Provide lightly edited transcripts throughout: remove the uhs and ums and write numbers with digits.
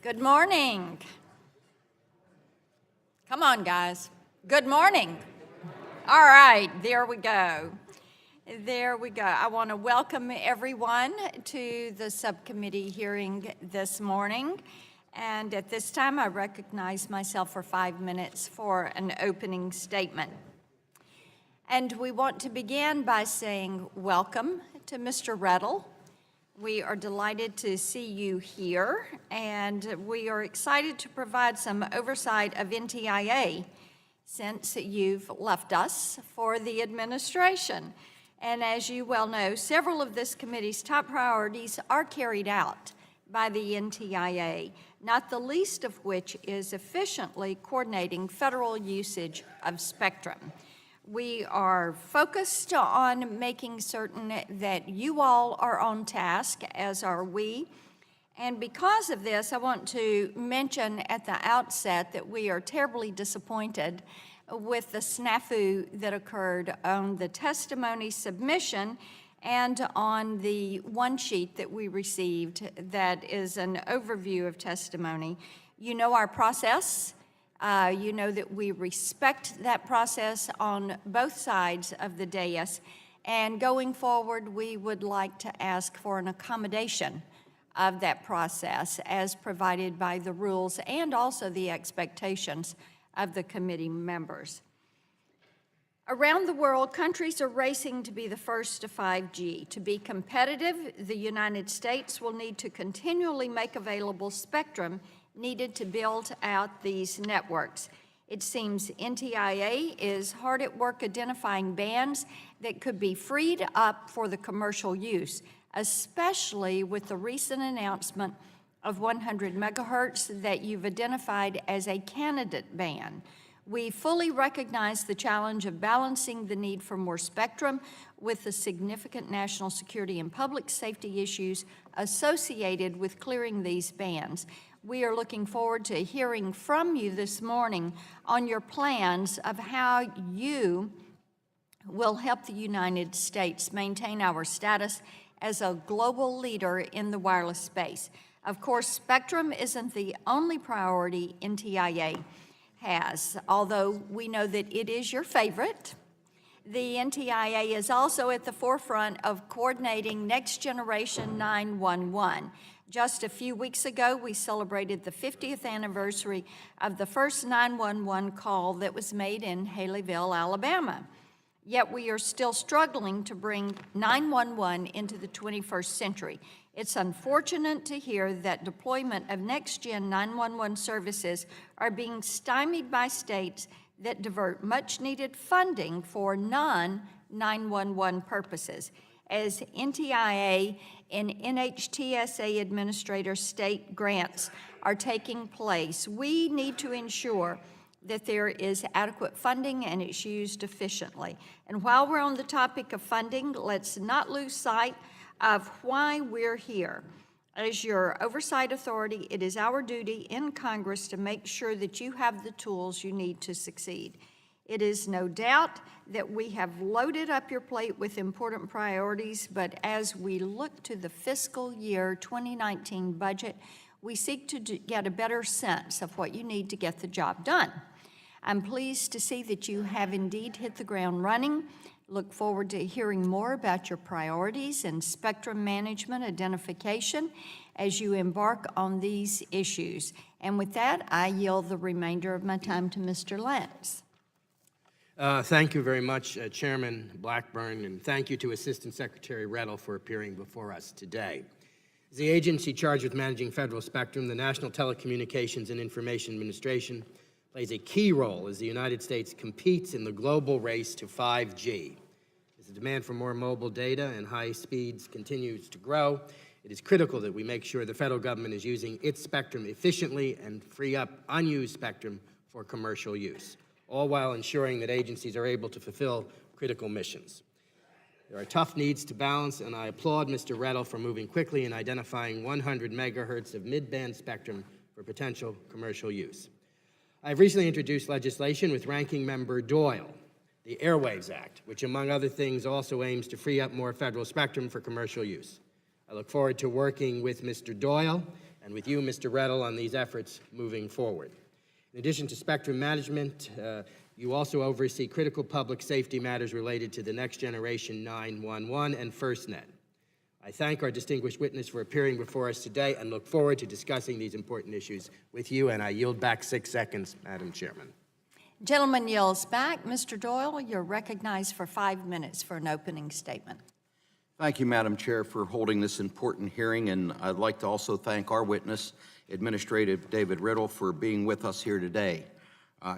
Good morning. Come on, guys. Good morning. All right, there we go. There we go. I want to welcome everyone to the subcommittee hearing this morning. And at this time, I recognize myself for 5 minutes for an opening statement. And we want to begin by saying welcome to Mr. Rettel. We are delighted to see you here, and we are excited to provide some oversight of NTIA since you've left us for the administration. And as you well know, several of this committee's top priorities are carried out by the NTIA, not the least of which is efficiently coordinating federal usage of spectrum. We are focused on making certain that you all are on task, as are we. And because of this, I want to mention at the outset that we are terribly disappointed with the snafu that occurred on the testimony submission and on the one sheet that we received that is an overview of testimony. You know our process. You know that we respect that process on both sides of the dais, and going forward, we would like to ask for an accommodation of that process as provided by the rules and also the expectations of the committee members. Around the world, countries are racing to be the first to 5G. To be competitive, the United States will need to continually make available spectrum needed to build out these networks. It seems NTIA is hard at work identifying bands that could be freed up for the commercial use, especially with the recent announcement of 100 megahertz that you've identified as a candidate band. We fully recognize the challenge of balancing the need for more spectrum with the significant national security and public safety issues associated with clearing these bands. We are looking forward to hearing from you this morning on your plans of how you will help the United States maintain our status as a global leader in the wireless space. Of course, spectrum isn't the only priority NTIA has, although we know that it is your favorite. The NTIA is also at the forefront of coordinating next generation 911. Just a few weeks ago, we celebrated the 50th anniversary of the first 911 call that was made in Haleyville, Alabama. Yet we are still struggling to bring 911 into the 21st century. It's unfortunate to hear that deployment of next-gen 911 services are being stymied by states that divert much-needed funding for non-911 purposes. As NTIA and NHTSA administrator state grants are taking place, we need to ensure that there is adequate funding and it's used efficiently. And while we're on the topic of funding, let's not lose sight of why we're here. As your oversight authority, it is our duty in Congress to make sure that you have the tools you need to succeed. It is no doubt that we have loaded up your plate with important priorities, but as we look to the fiscal year 2019 budget, we seek to get a better sense of what you need to get the job done. I'm pleased to see that you have indeed hit the ground running. Look forward to hearing more about your priorities and spectrum management identification as you embark on these issues. And with that, I yield the remainder of my time to Mr. Lance. Thank you very much, Chairman Blackburn, and thank you to Assistant Secretary Rettel for appearing before us today. As the agency charged with managing federal spectrum, the National Telecommunications and Information Administration plays a key role as the United States competes in the global race to 5G. As the demand for more mobile data and high speeds continues to grow, it is critical that we make sure the federal government is using its spectrum efficiently and free up unused spectrum for commercial use, all while ensuring that agencies are able to fulfill critical missions. There are tough needs to balance, and I applaud Mr. Rettel for moving quickly in identifying 100 megahertz of mid-band spectrum for potential commercial use. I've recently introduced legislation with Ranking Member Doyle, the Airwaves Act, which among other things also aims to free up more federal spectrum for commercial use. I look forward to working with Mr. Doyle and with you, Mr. Rettel, on these efforts moving forward. In addition to spectrum management, you also oversee critical public safety matters related to the Next Generation 911 and FirstNet. I thank our distinguished witness for appearing before us today and look forward to discussing these important issues with you, and I yield back 6 seconds, Madam Chairman. Gentleman yields back. Mr. Doyle, you're recognized for 5 minutes for an opening statement. Thank you, Madam Chair, for holding this important hearing, and I'd like to also thank our witness, Administrator David Riddle, for being with us here today.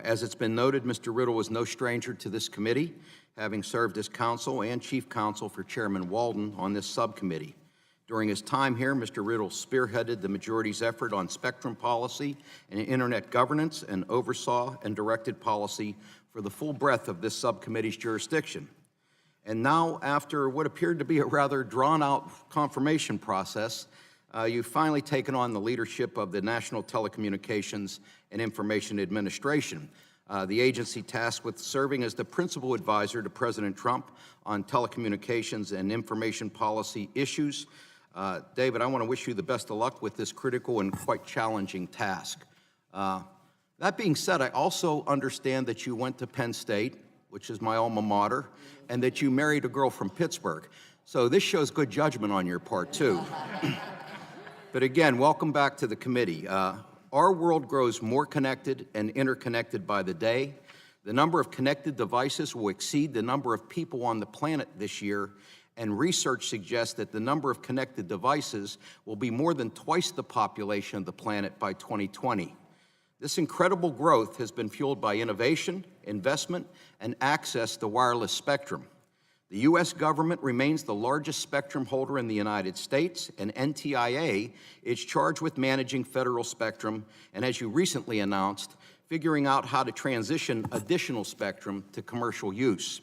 As it's been noted, Mr. Riddle was no stranger to this committee, having served as counsel and chief counsel for Chairman Walden on this subcommittee. During his time here, Mr. Riddle spearheaded the majority's effort on spectrum policy and internet governance and oversaw and directed policy for the full breadth of this subcommittee's jurisdiction. And now, after what appeared to be a rather drawn-out confirmation process, you've finally taken on the leadership of the National Telecommunications and Information Administration, the agency tasked with serving as the principal advisor to President Trump on telecommunications and information policy issues. David, I want to wish you the best of luck with this critical and quite challenging task. That being said, I also understand that you went to Penn State, which is my alma mater, and that you married a girl from Pittsburgh. So this shows good judgment on your part, too. But again, welcome back to the committee. Our world grows more connected and interconnected by the day. The number of connected devices will exceed the number of people on the planet this year, and research suggests that the number of connected devices will be more than twice the population of the planet by 2020. This incredible growth has been fueled by innovation, investment, and access to wireless spectrum. The U.S. government remains the largest spectrum holder in the United States, and NTIA is charged with managing federal spectrum, and as you recently announced, figuring out how to transition additional spectrum to commercial use.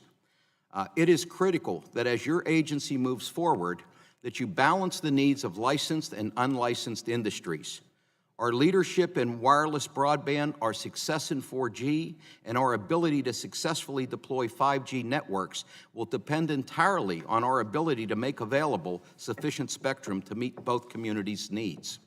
It is critical that as your agency moves forward, that you balance the needs of licensed and unlicensed industries. Our leadership in wireless broadband, our success in 4G, and our ability to successfully deploy 5G networks will depend entirely on our ability to make available sufficient spectrum to meet both communities' needs.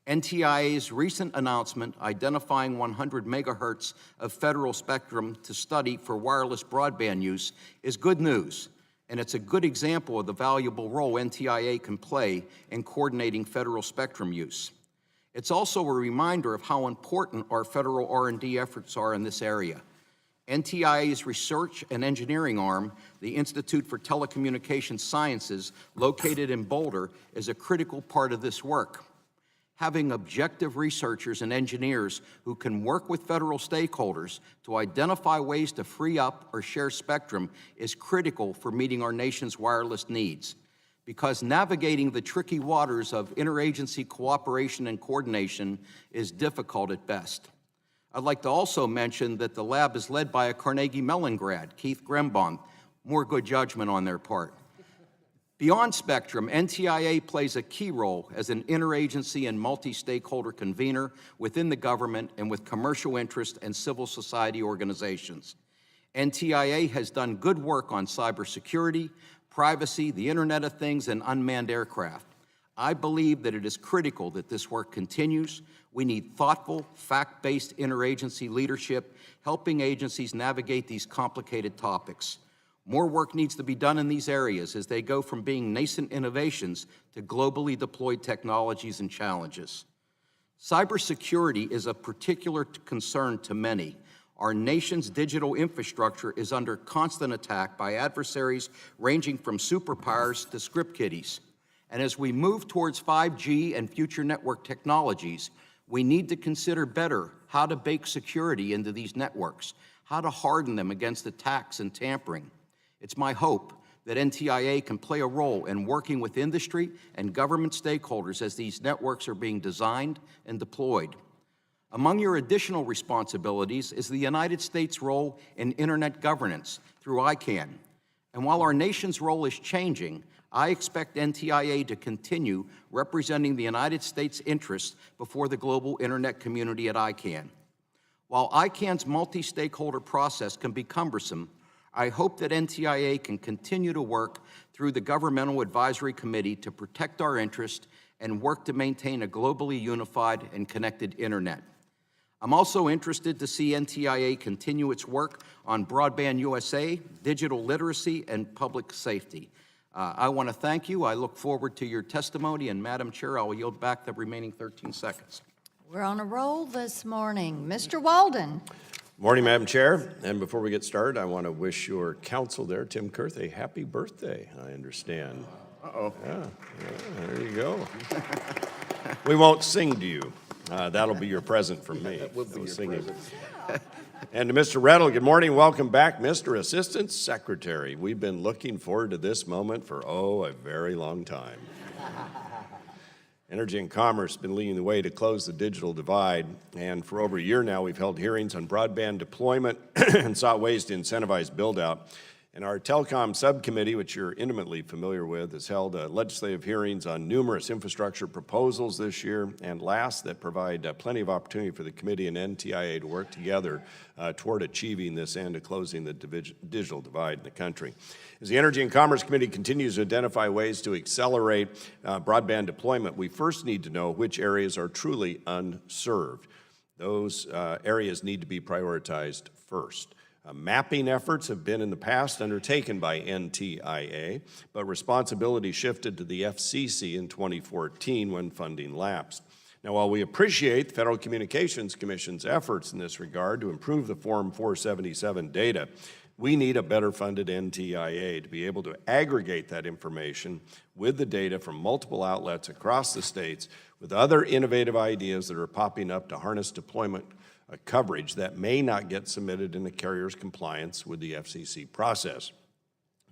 NTIA's recent announcement identifying 100 megahertz of federal spectrum to study for wireless broadband use is good news, and it's a good example of the valuable role NTIA can play in coordinating federal spectrum use. It's also a reminder of how important our federal R&D efforts are in this area. NTIA's research and engineering arm, the Institute for Telecommunications Sciences, located in Boulder, is a critical part of this work. Having objective researchers and engineers who can work with federal stakeholders to identify ways to free up or share spectrum is critical for meeting our nation's wireless needs, because navigating the tricky waters of interagency cooperation and coordination is difficult at best. I'd like to also mention that the lab is led by a Carnegie Mellon grad, Keith Grembaum. More good judgment on their part. Beyond spectrum, NTIA plays a key role as an interagency and multi-stakeholder convener within the government and with commercial interest and civil society organizations. NTIA has done good work on cybersecurity, privacy, the Internet of Things, and unmanned aircraft. I believe that it is critical that this work continues. We need thoughtful, fact-based interagency leadership, helping agencies navigate these complicated topics. More work needs to be done in these areas as they go from being nascent innovations to globally deployed technologies and challenges. Cybersecurity is of particular concern to many. Our nation's digital infrastructure is under constant attack by adversaries ranging from superpowers to script kiddies. And as we move towards 5G and future network technologies, we need to consider better how to bake security into these networks, how to harden them against attacks and tampering. It's my hope that NTIA can play a role in working with industry and government stakeholders as these networks are being designed and deployed. Among your additional responsibilities is the United States' role in Internet governance through ICANN. And while our nation's role is changing, I expect NTIA to continue representing the United States' interests before the global Internet community at ICANN. While ICANN's multi-stakeholder process can be cumbersome, I hope that NTIA can continue to work through the Governmental Advisory Committee to protect our interests and work to maintain a globally unified and connected internet. I'm also interested to see NTIA continue its work on Broadband USA, digital literacy, and public safety. I want to thank you. I look forward to your testimony, and Madam Chair, I will yield back the remaining 13 seconds. We're on a roll this morning. Mr. Walden. Morning, Madam Chair. And before we get started, I want to wish your counsel there, Tim Kurth, a happy birthday, I understand. Uh-oh. Yeah, there you go. We won't sing to you. That'll be your present from me. That will be your present. And to Mr. Rettel, good morning. Welcome back, Mr. Assistant Secretary. We've been looking forward to this moment for, a very long time. Energy and Commerce has been leading the way to close the digital divide, and for over a year now, we've held hearings on broadband deployment and sought ways to incentivize build-out. And our Telecom Subcommittee, which you're intimately familiar with, has held legislative hearings on numerous infrastructure proposals this year and last that provide plenty of opportunity for the committee and NTIA to work together toward achieving this and to closing the digital divide in the country. As the Energy and Commerce Committee continues to identify ways to accelerate broadband deployment, we first need to know which areas are truly unserved. Those areas need to be prioritized first. Mapping efforts have been in the past undertaken by NTIA, but responsibility shifted to the FCC in 2014 when funding lapsed. Now, while we appreciate the Federal Communications Commission's efforts in this regard to improve the Form 477 data, we need a better funded NTIA to be able to aggregate that information with the data from multiple outlets across the states with other innovative ideas that are popping up to harness deployment coverage that may not get submitted in the carrier's compliance with the FCC process.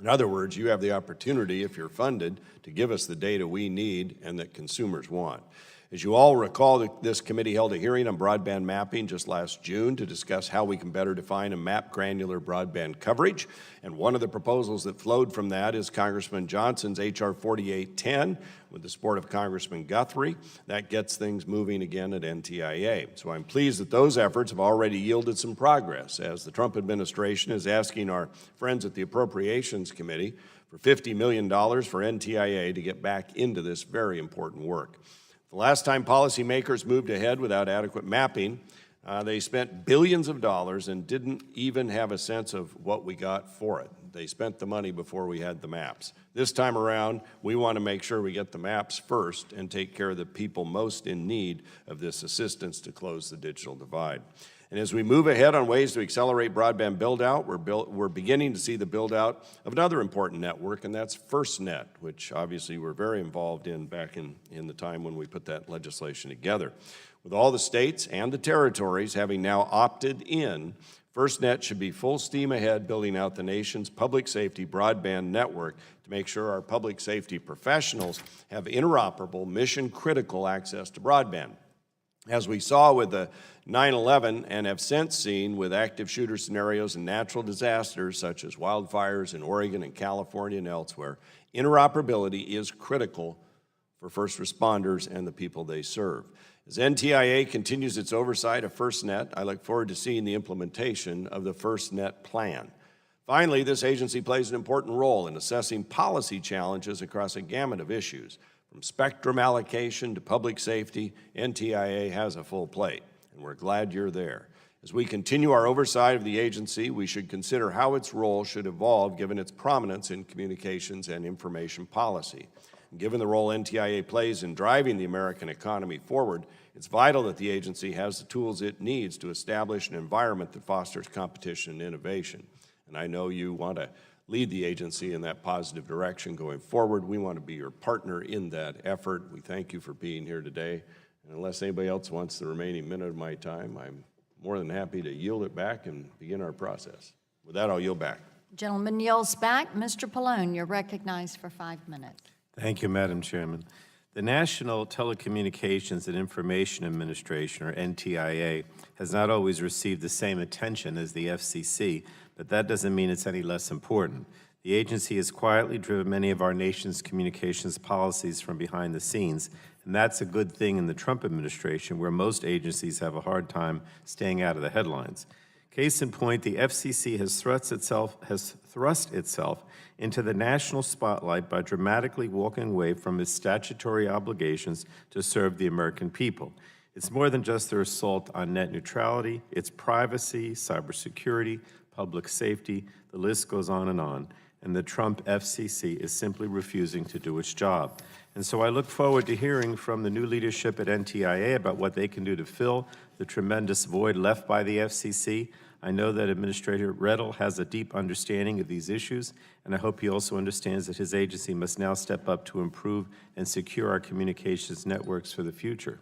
In other words, you have the opportunity, if you're funded, to give us the data we need and that consumers want. As you all recall, this committee held a hearing on broadband mapping just last June to discuss how we can better define and map granular broadband coverage. And one of the proposals that flowed from that is Congressman Johnson's H.R. 4810 with the support of Congressman Guthrie. That gets things moving again at NTIA. So I'm pleased that those efforts have already yielded some progress, as the Trump administration is asking our friends at the Appropriations Committee for $50 million for NTIA to get back into this very important work. The last time policymakers moved ahead without adequate mapping, they spent billions of dollars and didn't even have a sense of what we got for it. They spent the money before we had the maps. This time around, we want to make sure we get the maps first and take care of the people most in need of this assistance to close the digital divide. And as we move ahead on ways to accelerate broadband build-out, we're beginning to see the build-out of another important network, and that's FirstNet, which obviously we're very involved in back in the time when we put that legislation together. With all the states and the territories having now opted in, FirstNet should be full steam ahead building out the nation's public safety broadband network to make sure our public safety professionals have interoperable, mission-critical access to broadband. As we saw with the 9/11 and have since seen with active shooter scenarios and natural disasters such as wildfires in Oregon and California and elsewhere, interoperability is critical for first responders and the people they serve. As NTIA continues its oversight of FirstNet, I look forward to seeing the implementation of the FirstNet plan. Finally, this agency plays an important role in assessing policy challenges across a gamut of issues. From spectrum allocation to public safety, NTIA has a full plate, and we're glad you're there. As we continue our oversight of the agency, we should consider how its role should evolve given its prominence in communications and information policy. And given the role NTIA plays in driving the American economy forward, it's vital that the agency has the tools it needs to establish an environment that fosters competition and innovation. And I know you want to lead the agency in that positive direction going forward. We want to be your partner in that effort. We thank you for being here today. And unless anybody else wants the remaining minute of my time, I'm more than happy to yield it back and begin our process. With that, I'll yield back. Gentleman yields back. Mr. Pallone, you're recognized for 5 minutes. Thank you, Madam Chairman. The National Telecommunications and Information Administration, or NTIA, has not always received the same attention as the FCC, but that doesn't mean it's any less important. The agency has quietly driven many of our nation's communications policies from behind the scenes, and that's a good thing in the Trump administration, where most agencies have a hard time staying out of the headlines. Case in point, the FCC has thrust itself into the national spotlight by dramatically walking away from its statutory obligations to serve the American people. It's more than just their assault on net neutrality, it's privacy, cybersecurity, public safety, the list goes on, and the Trump FCC is simply refusing to do its job. And so I look forward to hearing from the new leadership at NTIA about what they can do to fill the tremendous void left by the FCC. I know that Administrator Rettel has a deep understanding of these issues, and I hope he also understands that his agency must now step up to improve and secure our communications networks for the future.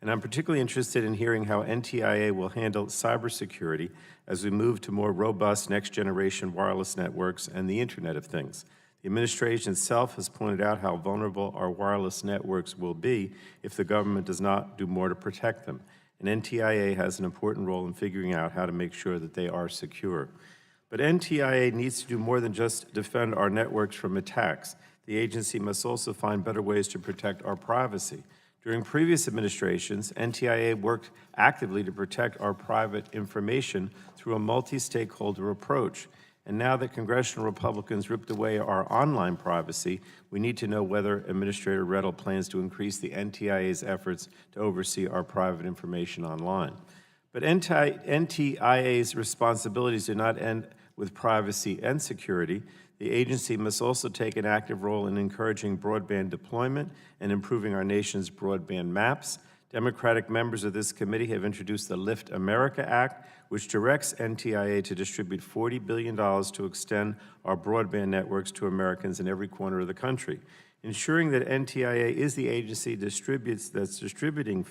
And I'm particularly interested in hearing how NTIA will handle cybersecurity as we move to more robust next-generation wireless networks and the Internet of Things. The administration itself has pointed out how vulnerable our wireless networks will be if the government does not do more to protect them. And NTIA has an important role in figuring out how to make sure that they are secure. But NTIA needs to do more than just defend our networks from attacks. The agency must also find better ways to protect our privacy. During previous administrations, NTIA worked actively to protect our private information through a multi-stakeholder approach. And now that congressional Republicans ripped away our online privacy, we need to know whether Administrator Rettel plans to increase the NTIA's efforts to oversee our private information online. But NTIA's responsibilities do not end with privacy and security. The agency must also take an active role in encouraging broadband deployment and improving our nation's broadband maps. Democratic members of this committee have introduced the Lift America Act, which directs NTIA to distribute $40 billion to extend our broadband networks to Americans in every corner of the country. Ensuring that NTIA is the agency that's distributing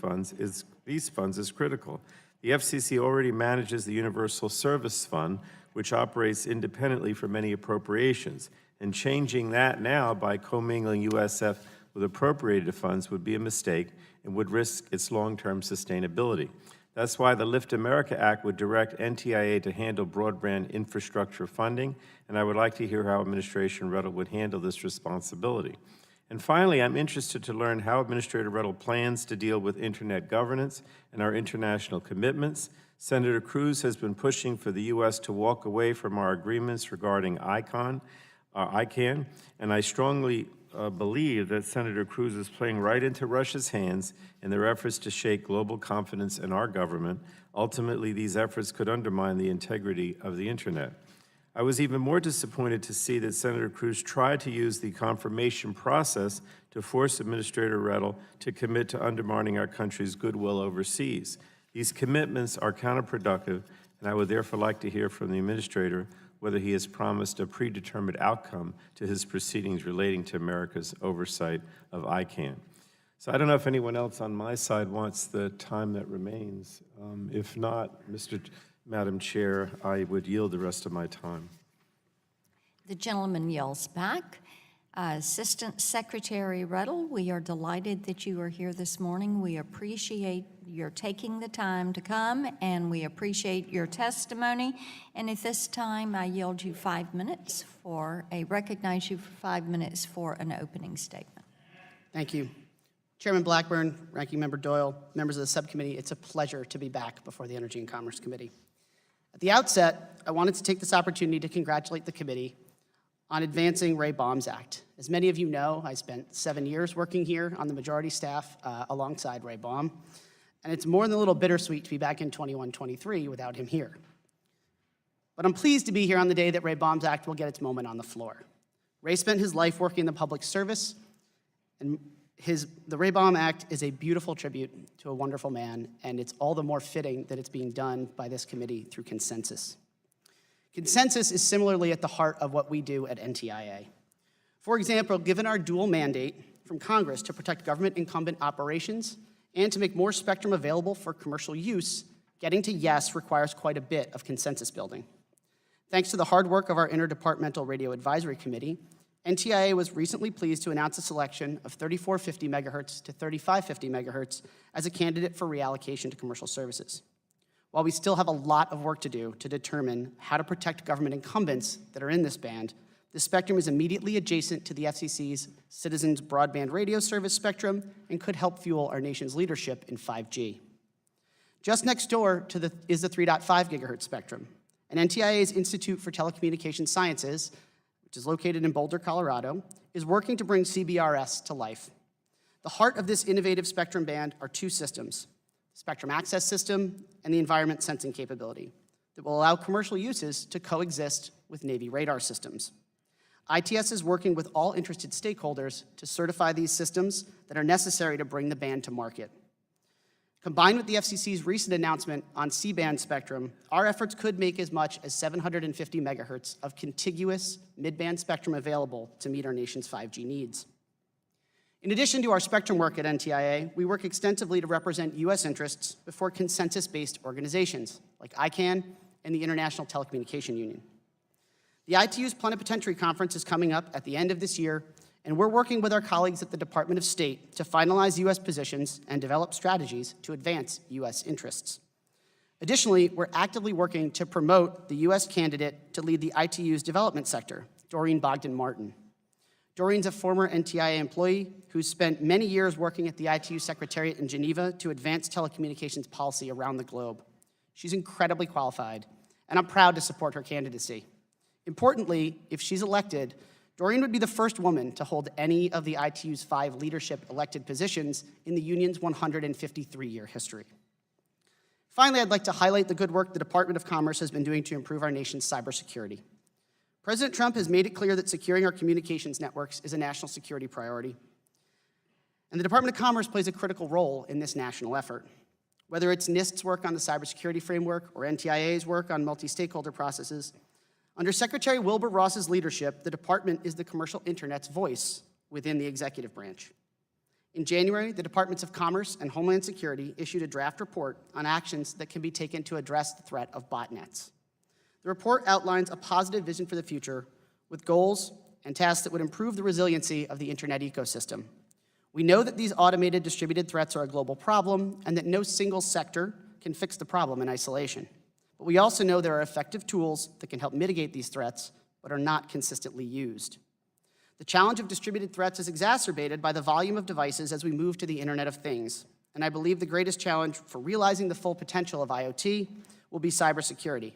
these funds is critical. The FCC already manages the Universal Service Fund, which operates independently from many appropriations, and changing that now by commingling USF with appropriated funds would be a mistake and would risk its long-term sustainability. That's why the Lift America Act would direct NTIA to handle broadband infrastructure funding, and I would like to hear how Administration Rettel would handle this responsibility. And finally, I'm interested to learn how Administrator Rettel plans to deal with Internet governance and our international commitments. Senator Cruz has been pushing for the U.S. to walk away from our agreements regarding ICANN, and I strongly believe that Senator Cruz is playing right into Russia's hands in their efforts to shake global confidence in our government. Ultimately, these efforts could undermine the integrity of the Internet. I was even more disappointed to see that Senator Cruz tried to use the confirmation process to force Administrator Rettel to commit to undermining our country's goodwill overseas. These commitments are counterproductive, and I would therefore like to hear from the Administrator whether he has promised a predetermined outcome to his proceedings relating to America's oversight of ICANN. So I don't know if anyone else on my side wants the time that remains. If not, Madam Chair, I would yield the rest of my time. The gentleman yields back. Assistant Secretary Rettel, we are delighted that you are here this morning. We appreciate your taking the time to come, and we appreciate your testimony. And at this time, I yield you 5 minutes recognize you for 5 minutes for an opening statement. Thank you. Chairman Blackburn, Ranking Member Doyle, members of the subcommittee, it's a pleasure to be back before the Energy and Commerce Committee. At the outset, I wanted to take this opportunity to congratulate the committee on advancing Ray Baum's Act. As many of you know, I spent 7 years working here on the majority staff alongside Ray Baum, and it's more than a little bittersweet to be back in 21-23 without him here. But I'm pleased to be here on the day that Ray Baum's Act will get its moment on the floor. Ray spent his life working in the public service, and the Ray Baum Act is a beautiful tribute to a wonderful man, and it's all the more fitting that it's being done by this committee through consensus. Consensus is similarly at the heart of what we do at NTIA. For example, given our dual mandate from Congress to protect government incumbent operations and to make more spectrum available for commercial use, getting to yes requires quite a bit of consensus building. Thanks to the hard work of our Interdepartmental Radio Advisory Committee, NTIA was recently pleased to announce a selection of 3450 megahertz to 3550 megahertz as a candidate for reallocation to commercial services. While we still have a lot of work to do to determine how to protect government incumbents that are in this band, the spectrum is immediately adjacent to the FCC's Citizens Broadband Radio Service spectrum and could help fuel our nation's leadership in 5G. Just next door is the 3.5 gigahertz spectrum. And NTIA's Institute for Telecommunications Sciences, which is located in Boulder, Colorado, is working to bring CBRS to life. The heart of this innovative spectrum band are two systems, the Spectrum Access System and the Environment Sensing Capability, that will allow commercial uses to coexist with Navy radar systems. ITS is working with all interested stakeholders to certify these systems that are necessary to bring the band to market. Combined with the FCC's recent announcement on C-band spectrum, our efforts could make as much as 750 megahertz of contiguous mid-band spectrum available to meet our nation's 5G needs. In addition to our spectrum work at NTIA, we work extensively to represent U.S. interests before consensus-based organizations like ICANN and the International Telecommunication Union. The ITU's Plenipotentiary Conference is coming up at the end of this year, and we're working with our colleagues at the Department of State to finalize U.S. positions and develop strategies to advance U.S. interests. Additionally, we're actively working to promote the U.S. candidate to lead the ITU's development sector, Doreen Bogdan-Martin. Doreen's a former NTIA employee who's spent many years working at the ITU Secretariat in Geneva to advance telecommunications policy around the globe. She's incredibly qualified, and I'm proud to support her candidacy. Importantly, if she's elected, Doreen would be the first woman to hold any of the ITU's 5 leadership elected positions in the union's 153-year history. Finally, I'd like to highlight the good work the Department of Commerce has been doing to improve our nation's cybersecurity. President Trump has made it clear that securing our communications networks is a national security priority. And the Department of Commerce plays a critical role in this national effort. Whether it's NIST's work on the cybersecurity framework or NTIA's work on multi-stakeholder processes, under Secretary Wilbur Ross's leadership, the department is the commercial internet's voice within the executive branch. In January, the Departments of Commerce and Homeland Security issued a draft report on actions that can be taken to address the threat of botnets. The report outlines a positive vision for the future with goals and tasks that would improve the resiliency of the internet ecosystem. We know that these automated distributed threats are a global problem and that no single sector can fix the problem in isolation. But we also know there are effective tools that can help mitigate these threats, but are not consistently used. The challenge of distributed threats is exacerbated by the volume of devices as we move to the Internet of Things, and I believe the greatest challenge for realizing the full potential of IoT will be cybersecurity.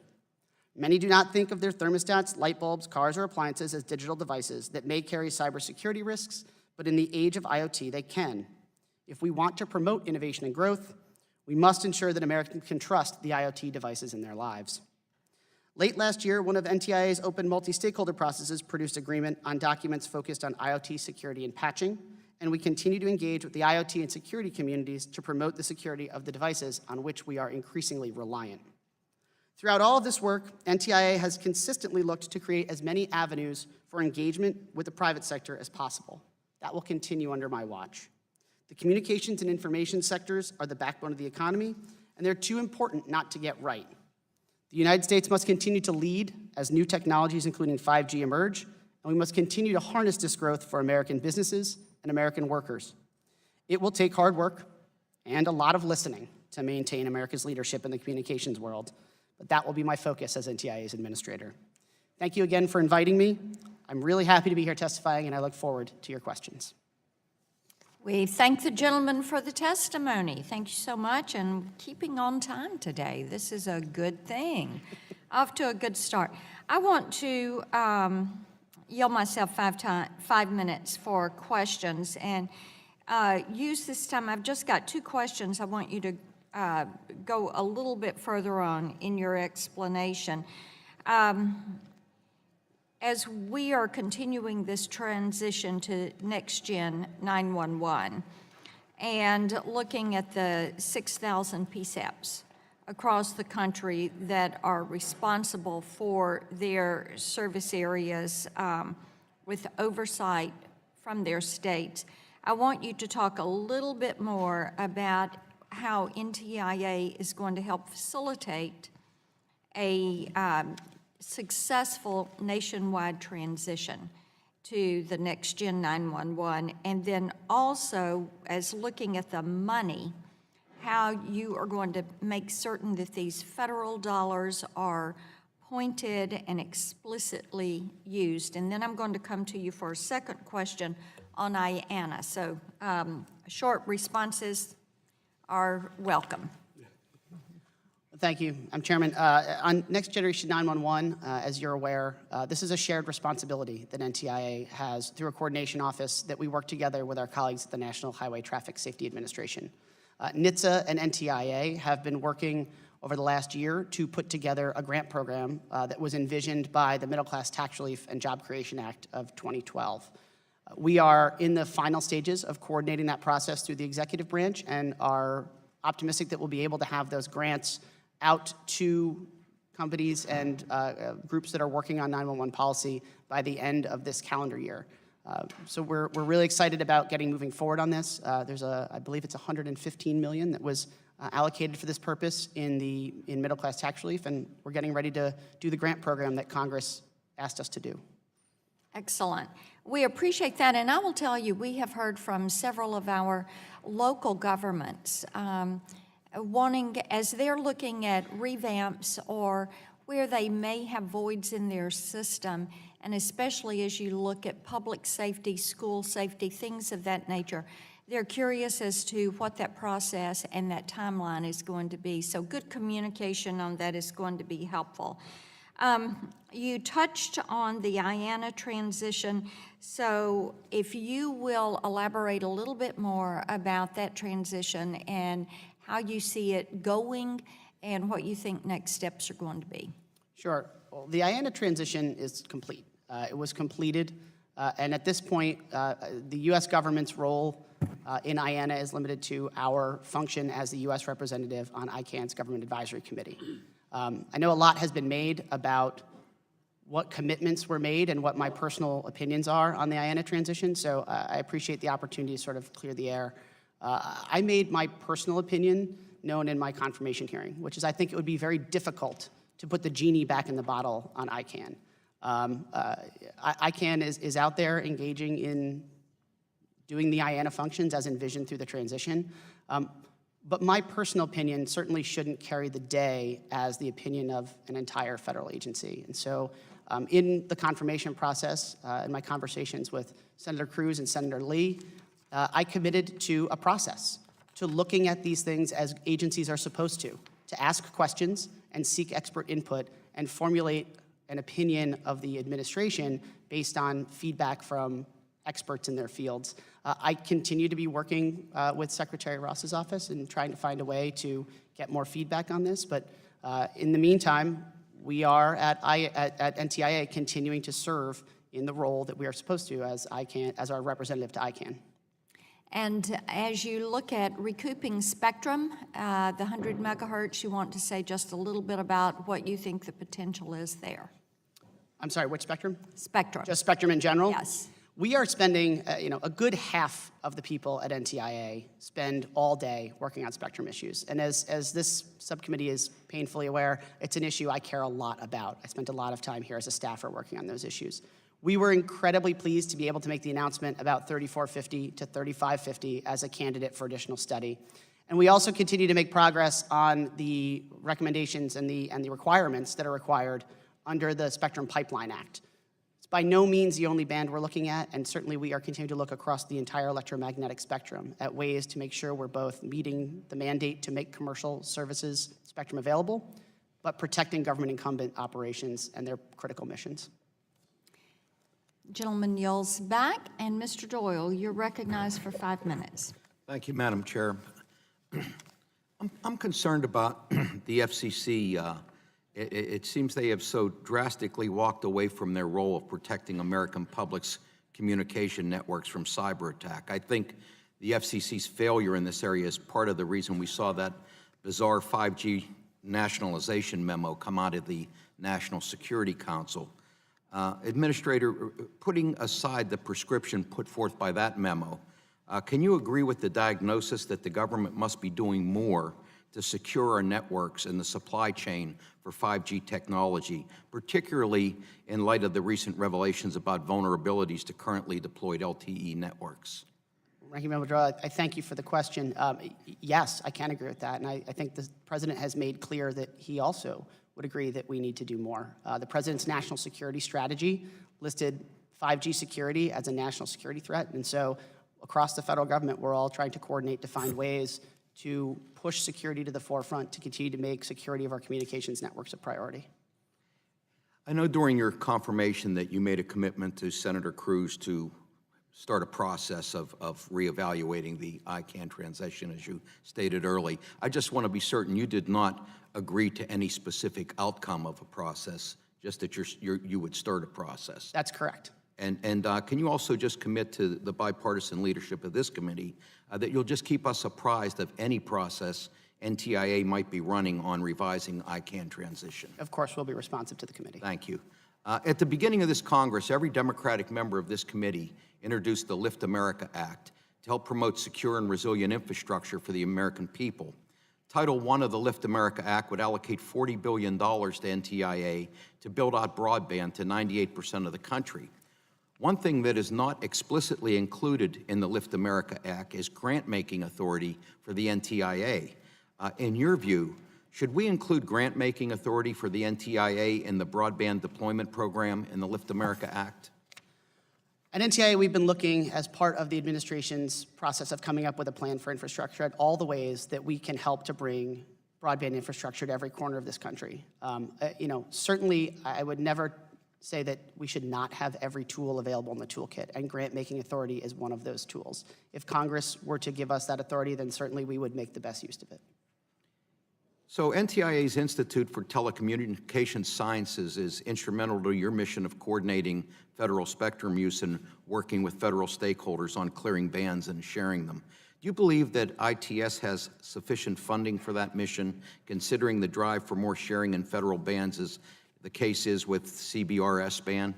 Many do not think of their thermostats, light bulbs, cars, or appliances as digital devices that may carry cybersecurity risks, but in the age of IoT, they can. If we want to promote innovation and growth, we must ensure that Americans can trust the IoT devices in their lives. Late last year, one of NTIA's open multi-stakeholder processes produced agreement on documents focused on IoT security and patching, and we continue to engage with the IoT and security communities to promote the security of the devices on which we are increasingly reliant. Throughout all of this work, NTIA has consistently looked to create as many avenues for engagement with the private sector as possible. That will continue under my watch. The communications and information sectors are the backbone of the economy, and they're too important not to get right. The United States must continue to lead as new technologies, including 5G, emerge, and we must continue to harness this growth for American businesses and American workers. It will take hard work and a lot of listening to maintain America's leadership in the communications world, but that will be my focus as NTIA's administrator. Thank you again for inviting me. I'm really happy to be here testifying, and I look forward to your questions. We thank the gentleman for the testimony. Thank you so much, and keeping on time today. This is a good thing. Off to a good start. I want to yield myself 5 minutes for questions, and use this time. I've just got 2 questions I want you to go a little bit further on in your explanation. As we are continuing this transition to next-gen 911 and looking at the 6,000 PSAPs across the country that are responsible for their service areas with oversight from their states, I want you to talk a little bit more about how NTIA is going to help facilitate a successful nationwide transition to the next-gen 911, and then also, as looking at the money, how you are going to make certain that these federal dollars are pointed and explicitly used. And then I'm going to come to you for a second question on IANA. So short responses are welcome. Thank you. I'm Chairman. On Next Generation 911, as you're aware, this is a shared responsibility that NTIA has through a coordination office that we work together with our colleagues at the National Highway Traffic Safety Administration. NHTSA and NTIA have been working over the last year to put together a grant program that was envisioned by the Middle Class Tax Relief and Job Creation Act of 2012. We are in the final stages of coordinating that process through the executive branch and are optimistic that we'll be able to have those grants out to companies and groups that are working on 911 policy by the end of this calendar year. So we're really excited about getting moving forward on this. I believe it's $115 million that was allocated for this purpose in middle class tax relief, and we're getting ready to do the grant program that Congress asked us to do. Excellent. We appreciate that, and I will tell you, we have heard from several of our local governments wanting, as they're looking at revamps or where they may have voids in their system, and especially as you look at public safety, school safety, things of that nature, they're curious as to what that process and that timeline is going to be. So good communication on that is going to be helpful. You touched on the IANA transition, so if you will elaborate a little bit more about that transition and how you see it going and what you think next steps are going to be. Sure. Well, the IANA transition is complete. It was completed, and at this point, the U.S. government's role in IANA is limited to our function as the U.S. representative on ICANN's Government Advisory Committee. I know a lot has been made about what commitments were made and what my personal opinions are on the IANA transition, so I appreciate the opportunity to sort of clear the air. I made my personal opinion known in my confirmation hearing, which is I think it would be very difficult to put the genie back in the bottle on ICANN. ICANN is out there engaging in doing the IANA functions as envisioned through the transition. But my personal opinion certainly shouldn't carry the day as the opinion of an entire federal agency. And so in the confirmation process, in my conversations with Senator Cruz and Senator Lee, I committed to a process, to looking at these things as agencies are supposed to ask questions and seek expert input and formulate an opinion of the administration based on feedback from experts in their fields. I continue to be working with Secretary Ross's office and trying to find a way to get more feedback on this, but in the meantime, we are at NTIA continuing to serve in the role that we are supposed to as our representative to ICANN. And as you look at recouping spectrum, the 100 megahertz, you want to say just a little bit about what you think the potential is there. I'm sorry, which spectrum? Spectrum. Just spectrum in general? Yes. We are spending, a good half of the people at NTIA spend all day working on spectrum issues. And as this subcommittee is painfully aware, it's an issue I care a lot about. I spent a lot of time here as a staffer working on those issues. We were incredibly pleased to be able to make the announcement about 3450 to 3550 as a candidate for additional study. And we also continue to make progress on the recommendations and the requirements that are required under the Spectrum Pipeline Act. It's by no means the only band we're looking at, and certainly we are continuing to look across the entire electromagnetic spectrum at ways to make sure we're both meeting the mandate to make commercial services spectrum available, but protecting government incumbent operations and their critical missions. Gentleman yields back, and Mr. Doyle, you're recognized for 5 minutes. Thank you, Madam Chair. I'm concerned about the FCC. It seems they have so drastically walked away from their role of protecting American public's communication networks from cyber attack. I think the FCC's failure in this area is part of the reason we saw that bizarre 5G nationalization memo come out of the National Security Council. Administrator, putting aside the prescription put forth by that memo, can you agree with the diagnosis that the government must be doing more to secure our networks and the supply chain for 5G technology, particularly in light of the recent revelations about vulnerabilities to currently deployed LTE networks? Ranking Member Doyle, I thank you for the question. Yes, I can agree with that, and I think the President has made clear that he also would agree that we need to do more. The President's national security strategy listed 5G security as a national security threat, and so across the federal government, we're all trying to coordinate to find ways to push security to the forefront, to continue to make security of our communications networks a priority. I know during your confirmation that you made a commitment to Senator Cruz to start a process of reevaluating the ICANN transition, as you stated early. I just want to be certain you did not agree to any specific outcome of a process, just that you would start a process. That's correct. And can you also just commit to the bipartisan leadership of this committee that you'll just keep us apprised of any process NTIA might be running on revising ICANN transition? Of course, we'll be responsive to the committee. Thank you. At the beginning of this Congress, every Democratic member of this committee introduced the Lift America Act to help promote secure and resilient infrastructure for the American people. Title I of the Lift America Act would allocate $40 billion to NTIA to build out broadband to 98% of the country. One thing that is not explicitly included in the Lift America Act is grant-making authority for the NTIA. In your view, should we include grant-making authority for the NTIA in the broadband deployment program in the Lift America Act? At NTIA, we've been looking as part of the administration's process of coming up with a plan for infrastructure at all the ways that we can help to bring broadband infrastructure to every corner of this country. Certainly, I would never say that we should not have every tool available in the toolkit, and grant-making authority is one of those tools. If Congress were to give us that authority, then certainly we would make the best use of it. So NTIA's Institute for Telecommunications Sciences is instrumental to your mission of coordinating federal spectrum use and working with federal stakeholders on clearing bands and sharing them. Do you believe that ITS has sufficient funding for that mission, considering the drive for more sharing in federal bands as the case is with CBRS band?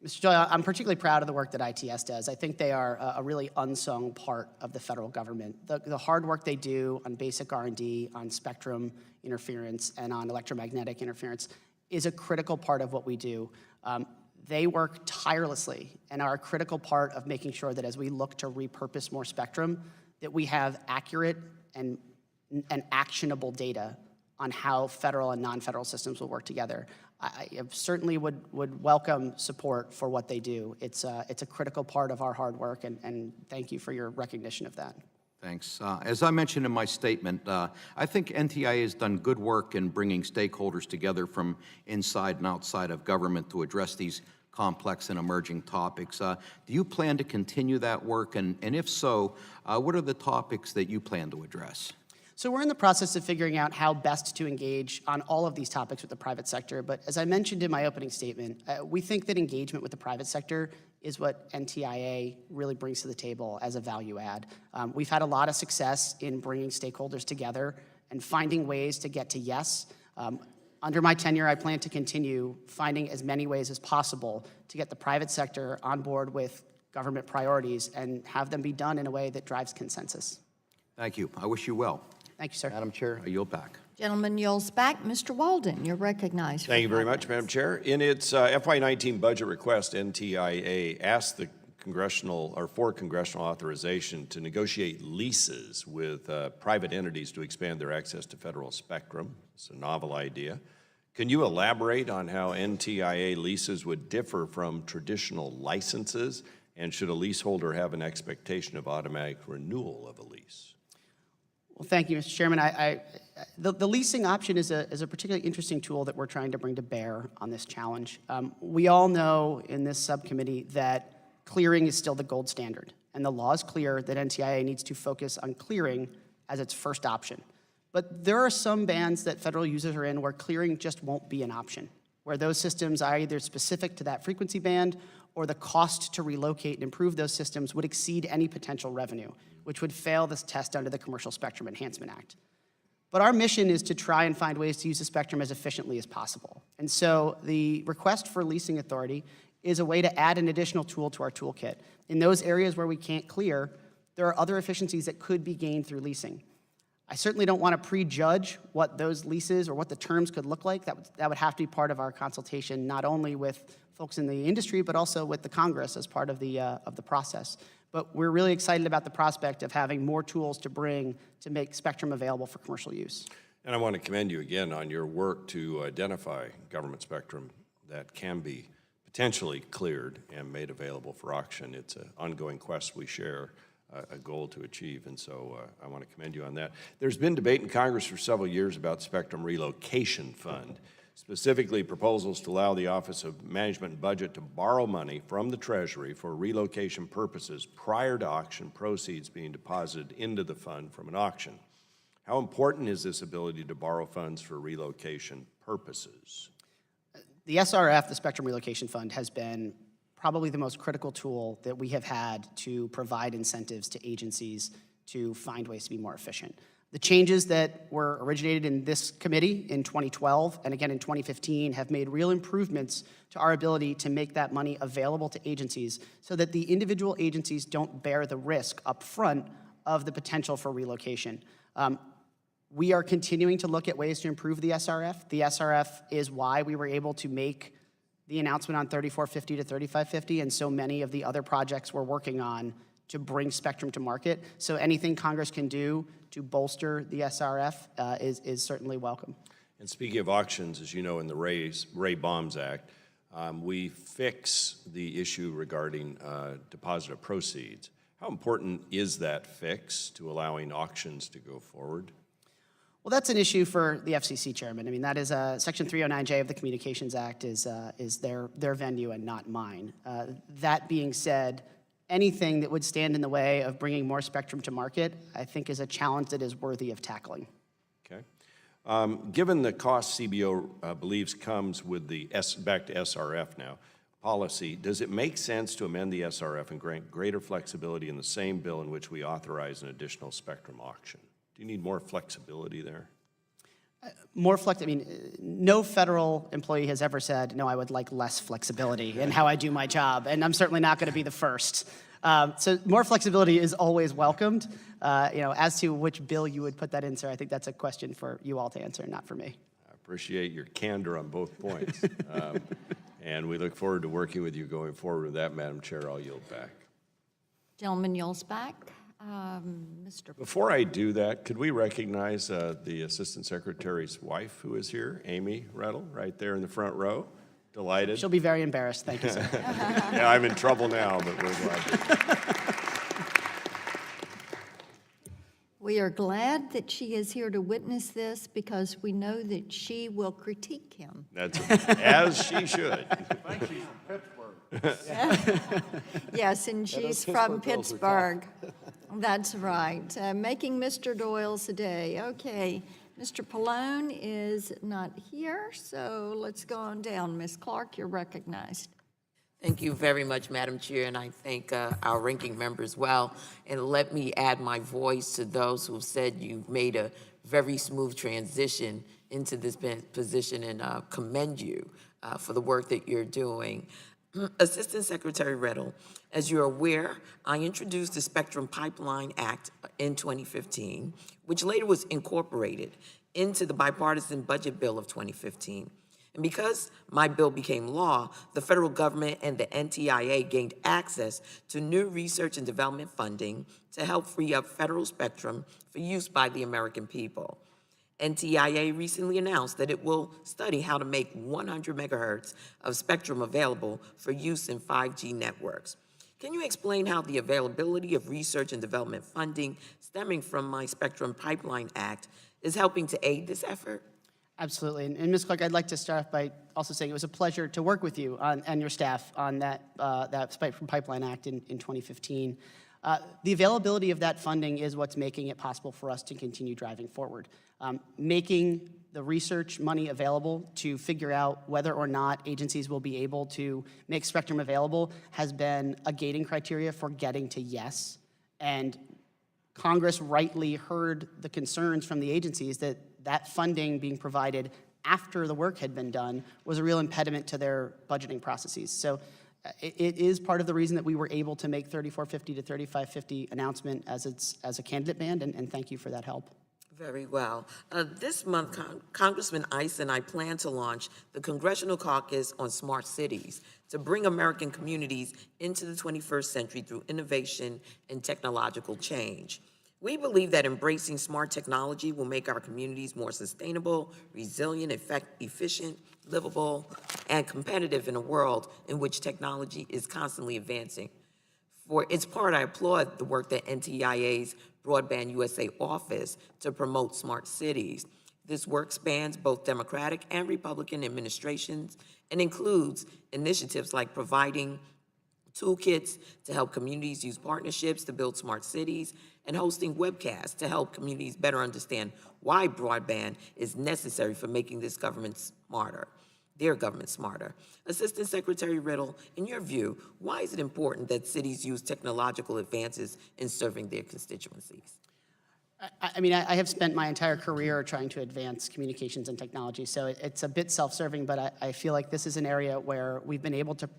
Mr. Joy, I'm particularly proud of the work that ITS does. I think they are a really unsung part of the federal government. The hard work they do on basic R&D, on spectrum interference, and on electromagnetic interference is a critical part of what we do. They work tirelessly and are a critical part of making sure that as we look to repurpose more spectrum, that we have accurate and actionable data on how federal and non-federal systems will work together. I certainly would welcome support for what they do. It's a critical part of our hard work, and thank you for your recognition of that. Thanks. As I mentioned in my statement, I think NTIA has done good work in bringing stakeholders together from inside and outside of government to address these complex and emerging topics. Do you plan to continue that work? And if so, what are the topics that you plan to address? So we're in the process of figuring out how best to engage on all of these topics with the private sector. But as I mentioned in my opening statement, we think that engagement with the private sector is what NTIA really brings to the table as a value add. We've had a lot of success in bringing stakeholders together and finding ways to get to yes. Under my tenure, I plan to continue finding as many ways as possible to get the private sector on board with government priorities and have them be done in a way that drives consensus. Thank you. I wish you well. Thank you, sir. Madam Chair, I yield back. Gentleman yields back. Mr. Walden, you're recognized. Thank you very much, Madam Chair. In its FY19 budget request, NTIA asked the for congressional authorization to negotiate leases with private entities to expand their access to federal spectrum. It's a novel idea. Can you elaborate on how NTIA leases would differ from traditional licenses, and should a leaseholder have an expectation of automatic renewal of a lease? Well, thank you, Mr. Chairman. The leasing option is a particularly interesting tool that we're trying to bring to bear on this challenge. We all know in this subcommittee that clearing is still the gold standard, and the law is clear that NTIA needs to focus on clearing as its first option. But there are some bands that federal users are in where clearing just won't be an option, where those systems are either specific to that frequency band or the cost to relocate and improve those systems would exceed any potential revenue, which would fail this test under the Commercial Spectrum Enhancement Act. But our mission is to try and find ways to use the spectrum as efficiently as possible. And so the request for leasing authority is a way to add an additional tool to our toolkit. In those areas where we can't clear, there are other efficiencies that could be gained through leasing. I certainly don't want to prejudge what those leases or what the terms could look like. That would have to be part of our consultation, not only with folks in the industry, but also with the Congress as part of the process. But we're really excited about the prospect of having more tools to bring to make spectrum available for commercial use. And I want to commend you again on your work to identify government spectrum that can be potentially cleared and made available for auction. It's an ongoing quest we share a goal to achieve, and so I want to commend you on that. There's been debate in Congress for several years about Spectrum Relocation Fund, specifically proposals to allow the Office of Management and Budget to borrow money from the Treasury for relocation purposes prior to auction proceeds being deposited into the fund from an auction. How important is this ability to borrow funds for relocation purposes? The SRF, the Spectrum Relocation Fund, has been probably the most critical tool that we have had to provide incentives to agencies to find ways to be more efficient. The changes that were originated in this committee in 2012 and again in 2015 have made real improvements to our ability to make that money available to agencies so that the individual agencies don't bear the risk up front of the potential for relocation. We are continuing to look at ways to improve the SRF. The SRF is why we were able to make the announcement on 3450 to 3550 and so many of the other projects we're working on to bring Spectrum to market. So anything Congress can do to bolster the SRF is certainly welcome. And speaking of auctions, as you know, in the Ray Bombs Act, we fix the issue regarding deposit of proceeds. How important is that fix to allowing auctions to go forward? Well, that's an issue for the FCC chairman. I mean, that is Section 309J of the Communications Act is their venue and not mine. That being said, anything that would stand in the way of bringing more spectrum to market, I think is a challenge that is worthy of tackling. Okay. Given the cost CBO believes comes with the back to SRF now, policy, does it make sense to amend the SRF and grant greater flexibility in the same bill in which we authorize an additional spectrum auction? Do you need more flexibility there? I mean, no federal employee has ever said, no, I would like less flexibility in how I do my job, and I'm certainly not going to be the first. So more flexibility is always welcomed. As to which bill you would put that in, sir, I think that's a question for you all to answer, not for me. I appreciate your candor on both points. And we look forward to working with you going forward with that, Madam Chair. I'll yield back. Gentleman yields back. Mr. Before I do that, could we recognize the Assistant Secretary's wife who is here, Amy Rettel, right there in the front row? Delighted. She'll be very embarrassed. Thank you, sir. Yeah, I'm in trouble now, but we're glad. We are glad that she is here to witness this because we know that she will critique him. That's as she should. Yes, and she's from Pittsburgh. That's right. Making Mr. Doyle's day. Okay, Mr. Pallone is not here, so let's go on down. Ms. Clark, you're recognized. Thank you very much, Madam Chair, and I thank our ranking member as well. And let me add my voice to those who have said you've made a very smooth transition into this position and commend you for the work that you're doing. Assistant Secretary Rettel, as you're aware, I introduced the Spectrum Pipeline Act in 2015, which later was incorporated into the bipartisan budget bill of 2015. And because my bill became law, the federal government and the NTIA gained access to new research and development funding to help free up federal spectrum for use by the American people. NTIA recently announced that it will study how to make 100 megahertz of spectrum available for use in 5G networks. Can you explain how the availability of research and development funding stemming from my Spectrum Pipeline Act is helping to aid this effort? Absolutely. And Ms. Clark, I'd like to start off by also saying it was a pleasure to work with you and your staff on that Spectrum Pipeline Act in 2015. The availability of that funding is what's making it possible for us to continue driving forward. Making the research money available to figure out whether or not agencies will be able to make spectrum available has been a gating criteria for getting to yes. And Congress rightly heard the concerns from the agencies that that funding being provided after the work had been done was a real impediment to their budgeting processes. So it is part of the reason that we were able to make 3450 to 3550 announcement as a candidate band, and thank you for that help. Very well. This month, Congressman Ice and I plan to launch the Congressional Caucus on Smart Cities to bring American communities into the 21st century through innovation and technological change. We believe that embracing smart technology will make our communities more sustainable, resilient, efficient, livable, and competitive in a world in which technology is constantly advancing. For its part, I applaud the work that NTIA's Broadband USA office to promote smart cities. This work spans both Democratic and Republican administrations and includes initiatives like providing toolkits to help communities use partnerships to build smart cities, and hosting webcasts to help communities better understand why broadband is necessary for making this government smarter, their government smarter. Assistant Secretary Riddle, in your view, why is it important that cities use technological advances in serving their constituencies? I mean, I have spent my entire career trying to advance communications and technology, so it's a bit self-serving, but I feel like this is an area where we've been able to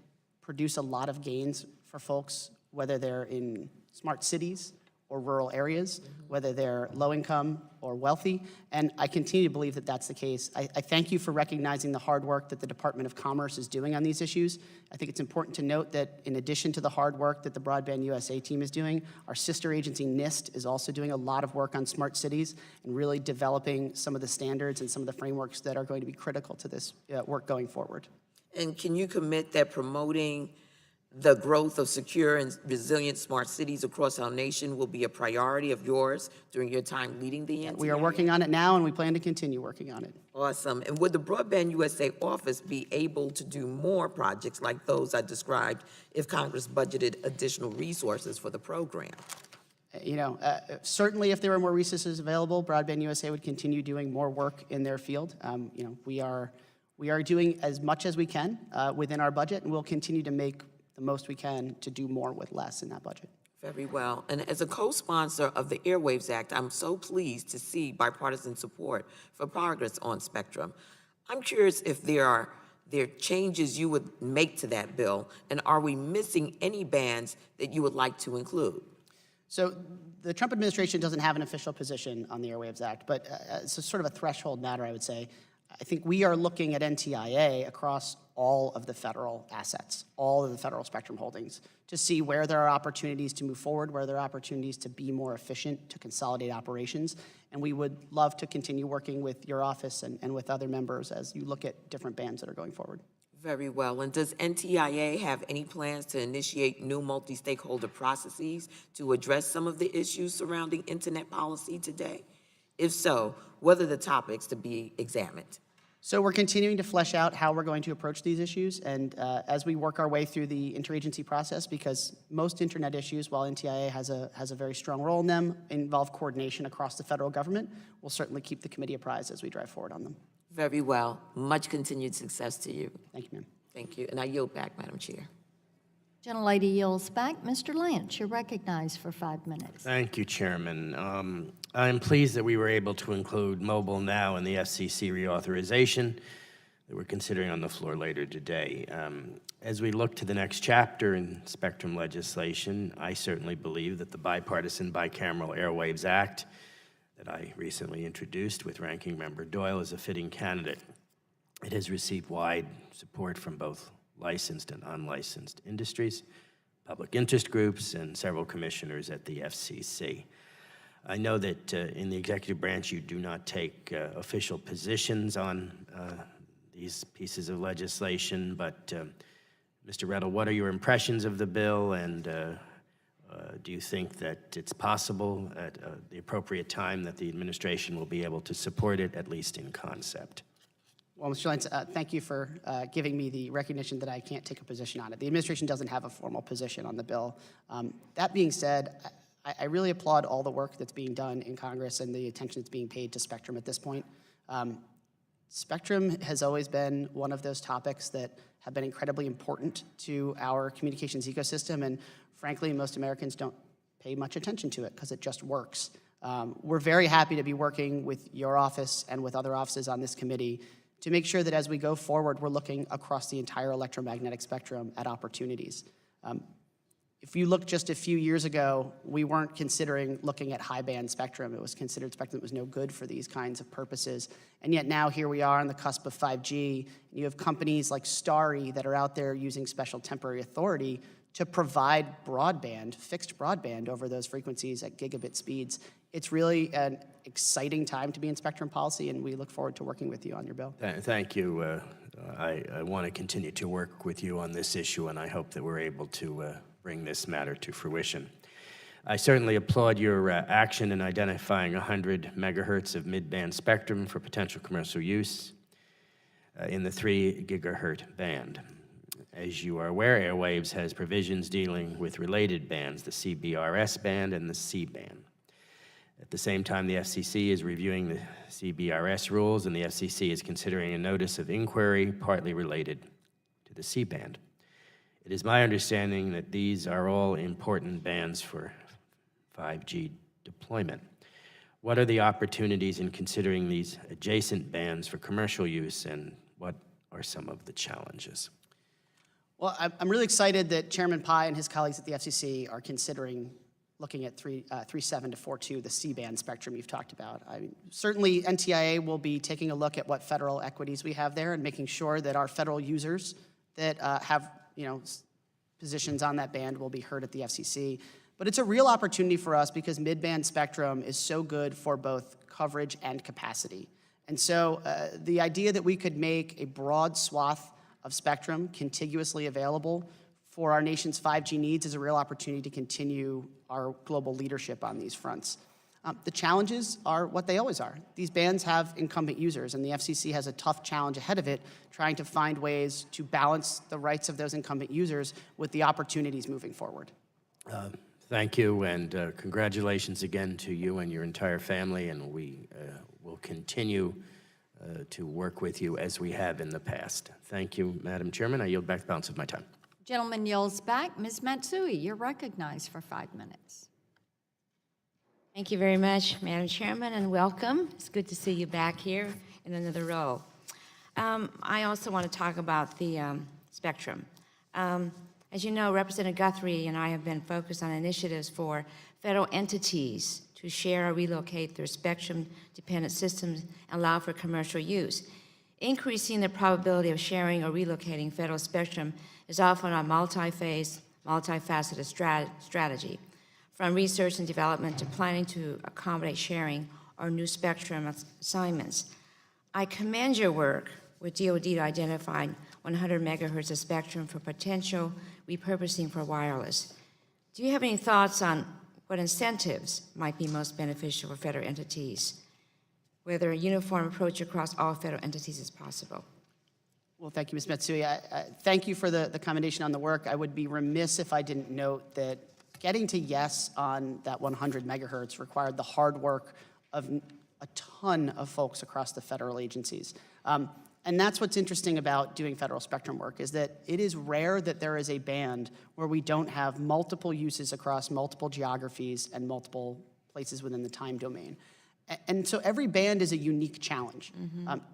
produce a lot of gains for folks, whether they're in smart cities or rural areas, whether they're low income or wealthy, and I continue to believe that that's the case. I thank you for recognizing the hard work that the Department of Commerce is doing on these issues. I think it's important to note that in addition to the hard work that the Broadband USA team is doing, our sister agency NIST is also doing a lot of work on smart cities and really developing some of the standards and some of the frameworks that are going to be critical to this work going forward. And can you commit that promoting the growth of secure and resilient smart cities across our nation will be a priority of yours during your time leading the NTIA? We are working on it now, and we plan to continue working on it. Awesome. And would the Broadband USA office be able to do more projects like those I described if Congress budgeted additional resources for the program? You know, certainly if there were more resources available, Broadband USA would continue doing more work in their field. You know, we are doing as much as we can within our budget, and we'll continue to make the most we can to do more with less in that budget. Very well. And as a co-sponsor of the Airwaves Act, I'm so pleased to see bipartisan support for progress on spectrum. I'm curious if there are changes you would make to that bill, and are we missing any bands that you would like to include? So the Trump administration doesn't have an official position on the Airwaves Act, but it's a sort of a threshold matter, I would say. I think we are looking at NTIA across all of the federal assets, all of the federal spectrum holdings, to see where there are opportunities to move forward, where there are opportunities to be more efficient, to consolidate operations. And we would love to continue working with your office and with other members as you look at different bands that are going forward. Very well. And does NTIA have any plans to initiate new multi-stakeholder processes to address some of the issues surrounding internet policy today? If so, what are the topics to be examined? So we're continuing to flesh out how we're going to approach these issues, and as we work our way through the interagency process, because most internet issues, while NTIA has a very strong role in them, involve coordination across the federal government, we'll certainly keep the committee apprised as we drive forward on them. Very well. Much continued success to you. Thank you, ma'am. Thank you. And I yield back, Madam Chair. Gentlelady yields back. Mr. Lynch, you're recognized for 5 minutes. Thank you, Chairman. I'm pleased that we were able to include mobile now in the FCC reauthorization that we're considering on the floor later today. As we look to the next chapter in spectrum legislation, I certainly believe that the bipartisan Bicameral Airwaves Act that I recently introduced with Ranking Member Doyle is a fitting candidate. It has received wide support from both licensed and unlicensed industries, public interest groups, and several commissioners at the FCC. I know that in the executive branch you do not take official positions on these pieces of legislation, but Mr. Rettel, what are your impressions of the bill, and do you think that it's possible at the appropriate time that the administration will be able to support it, at least in concept? Well, Mr. Lyons, thank you for giving me the recognition that I can't take a position on it. The administration doesn't have a formal position on the bill. That being said, I really applaud all the work that's being done in Congress and the attention that's being paid to spectrum at this point. Spectrum has always been one of those topics that have been incredibly important to our communications ecosystem, and frankly, most Americans don't pay much attention to it because it just works. We're very happy to be working with your office and with other offices on this committee to make sure that as we go forward, we're looking across the entire electromagnetic spectrum at opportunities. If you look just a few years ago, we weren't considering looking at high-band spectrum. It was considered spectrum that was no good for these kinds of purposes. And yet now here we are on the cusp of 5G. And you have companies like Starry that are out there using special temporary authority to provide broadband, fixed broadband over those frequencies at gigabit speeds. It's really an exciting time to be in spectrum policy, and we look forward to working with you on your bill. Thank you. I want to continue to work with you on this issue, and I hope that we're able to bring this matter to fruition. I certainly applaud your action in identifying 100 megahertz of mid-band spectrum for potential commercial use in the 3 gigahertz band. As you are aware, Airwaves has provisions dealing with related bands, the CBRS band and the C band. At the same time, the FCC is reviewing the CBRS rules, and the FCC is considering a notice of inquiry partly related to the C band. It is my understanding that these are all important bands for 5G deployment. What are the opportunities in considering these adjacent bands for commercial use, and what are some of the challenges? Well, I'm really excited that Chairman Pai and his colleagues at the FCC are considering looking at 3.7 to 4.2, the C-band spectrum you've talked about. Certainly, NTIA will be taking a look at what federal equities we have there and making sure that our federal users that have positions on that band will be heard at the FCC. But it's a real opportunity for us because mid-band spectrum is so good for both coverage and capacity. And so the idea that we could make a broad swath of spectrum contiguously available for our nation's 5G needs is a real opportunity to continue our global leadership on these fronts. The challenges are what they always are. These bands have incumbent users, and the FCC has a tough challenge ahead of it, trying to find ways to balance the rights of those incumbent users with the opportunities moving forward. Thank you, and congratulations again to you and your entire family, and we will continue to work with you as we have in the past. Thank you, Madam Chairman. I yield back the balance of my time. Gentleman yields back. Ms. Matsui, you're recognized for 5 minutes. Thank you very much, Madam Chairman, and welcome. It's good to see you back here in another role. I also want to talk about the spectrum. As you know, Representative Guthrie and I have been focused on initiatives for federal entities to share or relocate their spectrum-dependent systems and allow for commercial use. Increasing the probability of sharing or relocating federal spectrum is often a multi-phase, multifaceted strategy, from research and development to planning to accommodate sharing or new spectrum assignments. I commend your work with DoD to identify 100 megahertz of spectrum for potential repurposing for wireless. Do you have any thoughts on what incentives might be most beneficial for federal entities? Whether a uniform approach across all federal entities is possible? Well, thank you, Ms. Matsui. Thank you for the commendation on the work. I would be remiss if I didn't note that getting to yes on that 100 megahertz required the hard work of a ton of folks across the federal agencies. And that's what's interesting about doing federal spectrum work, is that it is rare that there is a band where we don't have multiple uses across multiple geographies and multiple places within the time domain. And so every band is a unique challenge.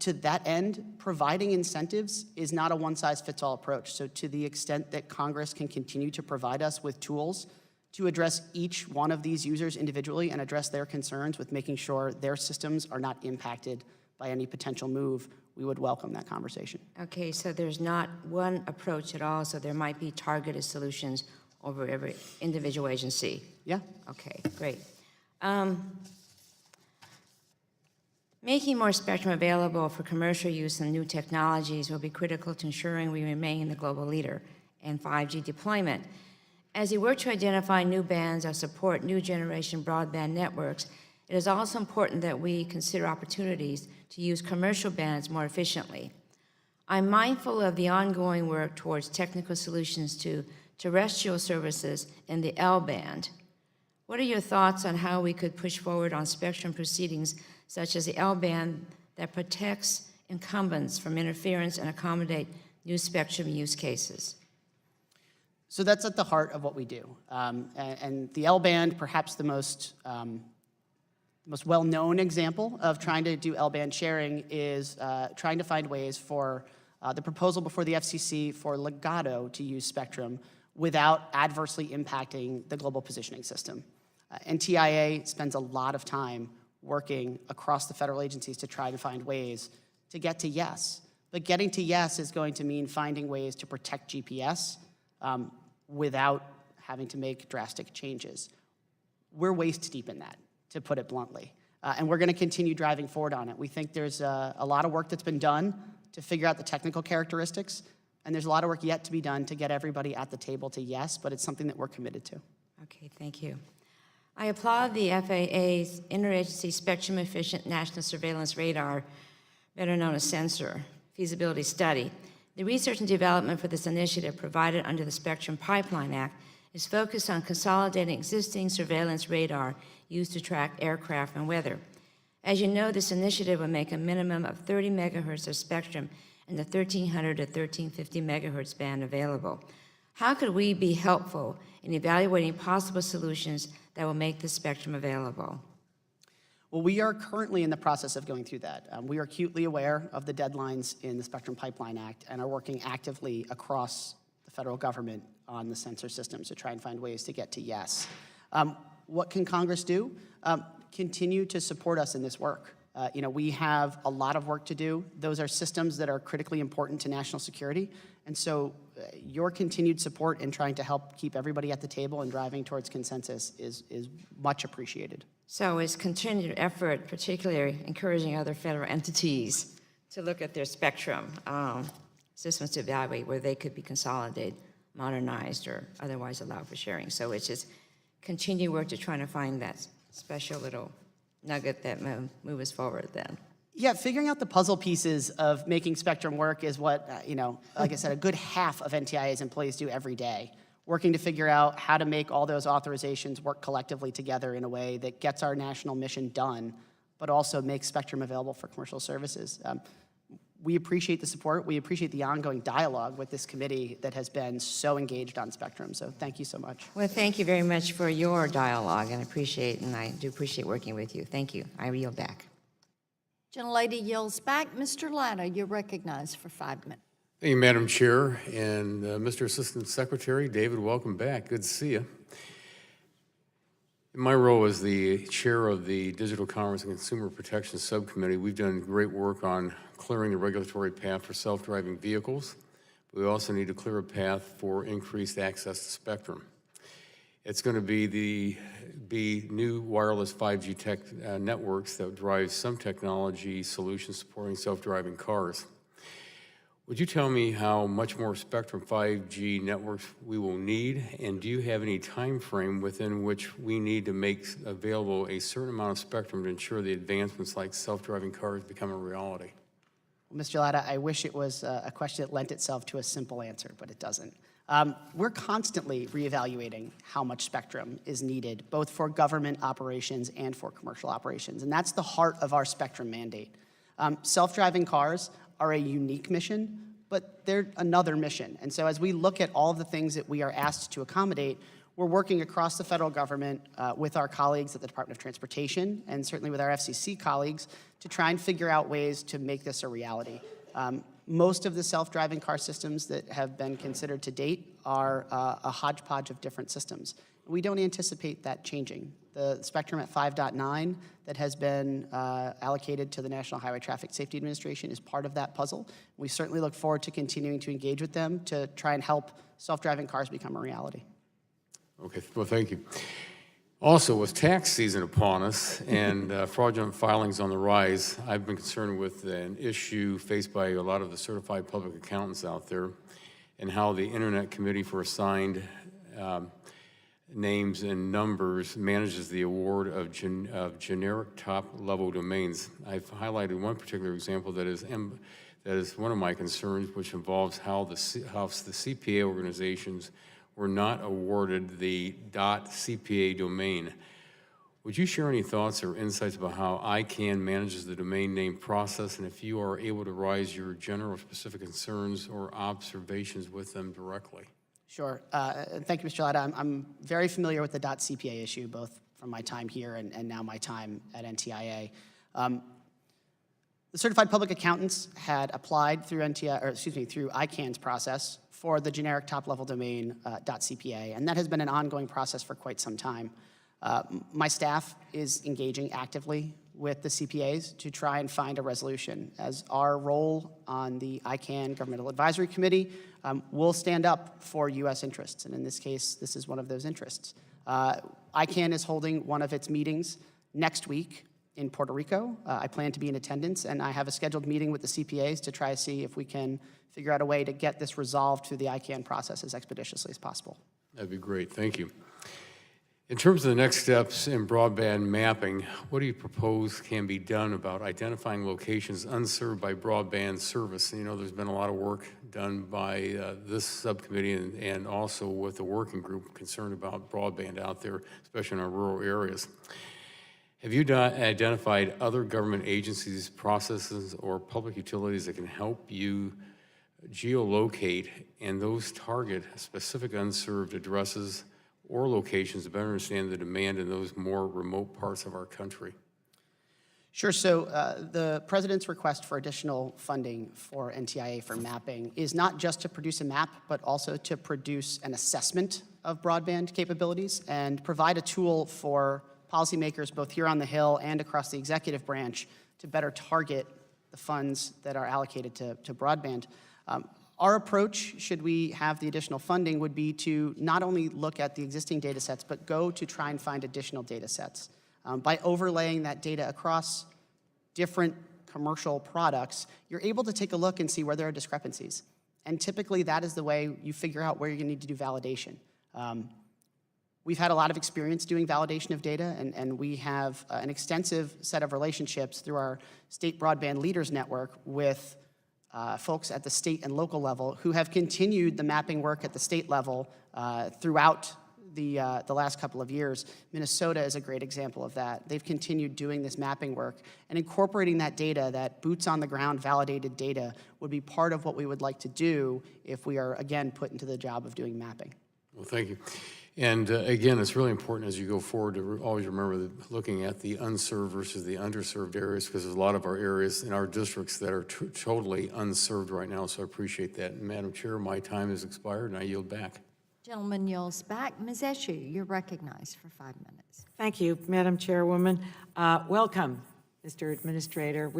To that end, providing incentives is not a one-size-fits-all approach. So to the extent that Congress can continue to provide us with tools to address each one of these users individually and address their concerns with making sure their systems are not impacted by any potential move, we would welcome that conversation. Okay, so there's not one approach at all, so there might be targeted solutions over every individual agency. Yeah. Okay, great. Making more spectrum available for commercial use and new technologies will be critical to ensuring we remain the global leader in 5G deployment. As you work to identify new bands or support new generation broadband networks, it is also important that we consider opportunities to use commercial bands more efficiently. I'm mindful of the ongoing work towards technical solutions to terrestrial services in the L band. What are your thoughts on how we could push forward on spectrum proceedings such as the L band that protects incumbents from interference and accommodate new spectrum use cases? So that's at the heart of what we do. And the L band, perhaps the most well-known example of trying to do L-band sharing is trying to find ways for the proposal before the FCC for Legato to use spectrum without adversely impacting the global positioning system. NTIA spends a lot of time working across the federal agencies to try to find ways to get to yes. But getting to yes is going to mean finding ways to protect GPS without having to make drastic changes. We're waist deep in that, to put it bluntly. And we're going to continue driving forward on it. We think there's a lot of work that's been done to figure out the technical characteristics, and there's a lot of work yet to be done to get everybody at the table to yes, but it's something that we're committed to. Okay, thank you. I applaud the FAA's Interagency Spectrum Efficient National Surveillance Radar, better known as sensor, feasibility study. The research and development for this initiative provided under the Spectrum Pipeline Act is focused on consolidating existing surveillance radar used to track aircraft and weather. As you know, this initiative will make a minimum of 30 megahertz of spectrum in the 1300 to 1350 megahertz band available. How could we be helpful in evaluating possible solutions that will make this spectrum available? Well, we are currently in the process of going through that. We are acutely aware of the deadlines in the Spectrum Pipeline Act and are working actively across the federal government on the sensor systems to try and find ways to get to yes. What can Congress do? Continue to support us in this work. We have a lot of work to do. Those are systems that are critically important to national security. And so your continued support in trying to help keep everybody at the table and driving towards consensus is much appreciated. So is continued effort, particularly encouraging other federal entities to look at their spectrum systems to evaluate where they could be consolidated, modernized, or otherwise allowed for sharing. So it's just continued work to try to find that special little nugget that move us forward then. Yeah, figuring out the puzzle pieces of making spectrum work is what, like I said, a good half of NTIA's employees do every day, working to figure out how to make all those authorizations work collectively together in a way that gets our national mission done, but also makes spectrum available for commercial services. We appreciate the support. We appreciate the ongoing dialogue with this committee that has been so engaged on spectrum. So thank you so much. Well, thank you very much for your dialogue, and I do appreciate working with you. Thank you. I yield back. Gentlelady yields back. Mr. Latta, you're recognized for 5 minutes. Thank you, Madam Chair, and Mr. Assistant Secretary, David, welcome back. Good to see you. In my role as the chair of the Digital Commerce and Consumer Protection Subcommittee, we've done great work on clearing the regulatory path for self-driving vehicles. But we also need to clear a path for increased access to spectrum. It's going to be new wireless 5G tech networks that drive some technology solutions supporting self-driving cars. Would you tell me how much more spectrum 5G networks we will need, and do you have any time frame within which we need to make available a certain amount of spectrum to ensure the advancements like self-driving cars become a reality? Well, Mr. Latta, I wish it was a question that lent itself to a simple answer, but it doesn't. We're constantly reevaluating how much spectrum is needed, both for government operations and for commercial operations, and that's the heart of our spectrum mandate. Self-driving cars are a unique mission, but they're another mission. And so as we look at all of the things that we are asked to accommodate, we're working across the federal government with our colleagues at the Department of Transportation and certainly with our FCC colleagues to try and figure out ways to make this a reality. Most of the self-driving car systems that have been considered to date are a hodgepodge of different systems. We don't anticipate that changing. The spectrum at 5.9 that has been allocated to the National Highway Traffic Safety Administration is part of that puzzle. We certainly look forward to continuing to engage with them to try and help self-driving cars become a reality. Okay, well, thank you. Also, with tax season upon us and fraudulent filings on the rise, I've been concerned with an issue faced by a lot of the certified public accountants out there and how the Internet Committee for Assigned Names and Numbers manages the award of generic top-level domains. I've highlighted one particular example that is one of my concerns, which involves how the CPA organizations were not awarded the .cpa domain. Would you share any thoughts or insights about how ICANN manages the domain name process, and if you are able to raise your general specific concerns or observations with them directly? Sure. Thank you, Mr. Latta. I'm very familiar with the .cpa issue, both from my time here and now my time at NTIA. The certified public accountants had applied through through ICANN's process for the generic top-level domain .cpa, and that has been an ongoing process for quite some time. My staff is engaging actively with the CPAs to try and find a resolution. As our role on the ICANN Governmental Advisory Committee, we'll stand up for U.S. interests, and in this case, this is one of those interests. ICANN is holding one of its meetings next week in Puerto Rico. I plan to be in attendance, and I have a scheduled meeting with the CPAs to try to see if we can figure out a way to get this resolved through the ICANN process as expeditiously as possible. That'd be great, thank you. In terms of the next steps in broadband mapping, what do you propose can be done about identifying locations unserved by broadband service? You know, there's been a lot of work done by this subcommittee and also with the working group concerned about broadband out there, especially in our rural areas. Have you identified other government agencies, processes, or public utilities that can help you geolocate and those target specific unserved addresses or locations to better understand the demand in those more remote parts of our country? Sure. So the President's request for additional funding for NTIA for mapping is not just to produce a map, but also to produce an assessment of broadband capabilities and provide a tool for policymakers both here on the Hill and across the executive branch to better target the funds that are allocated to broadband. Our approach, should we have the additional funding, would be to not only look at the existing data sets, but go to try and find additional data sets. By overlaying that data across different commercial products, you're able to take a look and see where there are discrepancies. And typically that is the way you figure out where you're gonna need to do validation. We've had a lot of experience doing validation of data, and we have an extensive set of relationships through our State Broadband Leaders Network with folks at the state and local level who have continued the mapping work at the state level throughout the last couple of years. Minnesota is a great example of that. They've continued doing this mapping work, and incorporating that data, that boots on the ground validated data, would be part of what we would like to do if we are, again, put into the job of doing mapping. Well, thank you. And again, it's really important as you go forward to always remember looking at the unserved versus the underserved areas, because there's a lot of our areas in our districts that are totally unserved right now, so I appreciate that. And Madam Chair, my time has expired and I yield back. Gentleman yields back. Ms. Eshoo, you're recognized for 5 minutes. Thank you, Madam Chairwoman. Welcome, Mr. Administrator.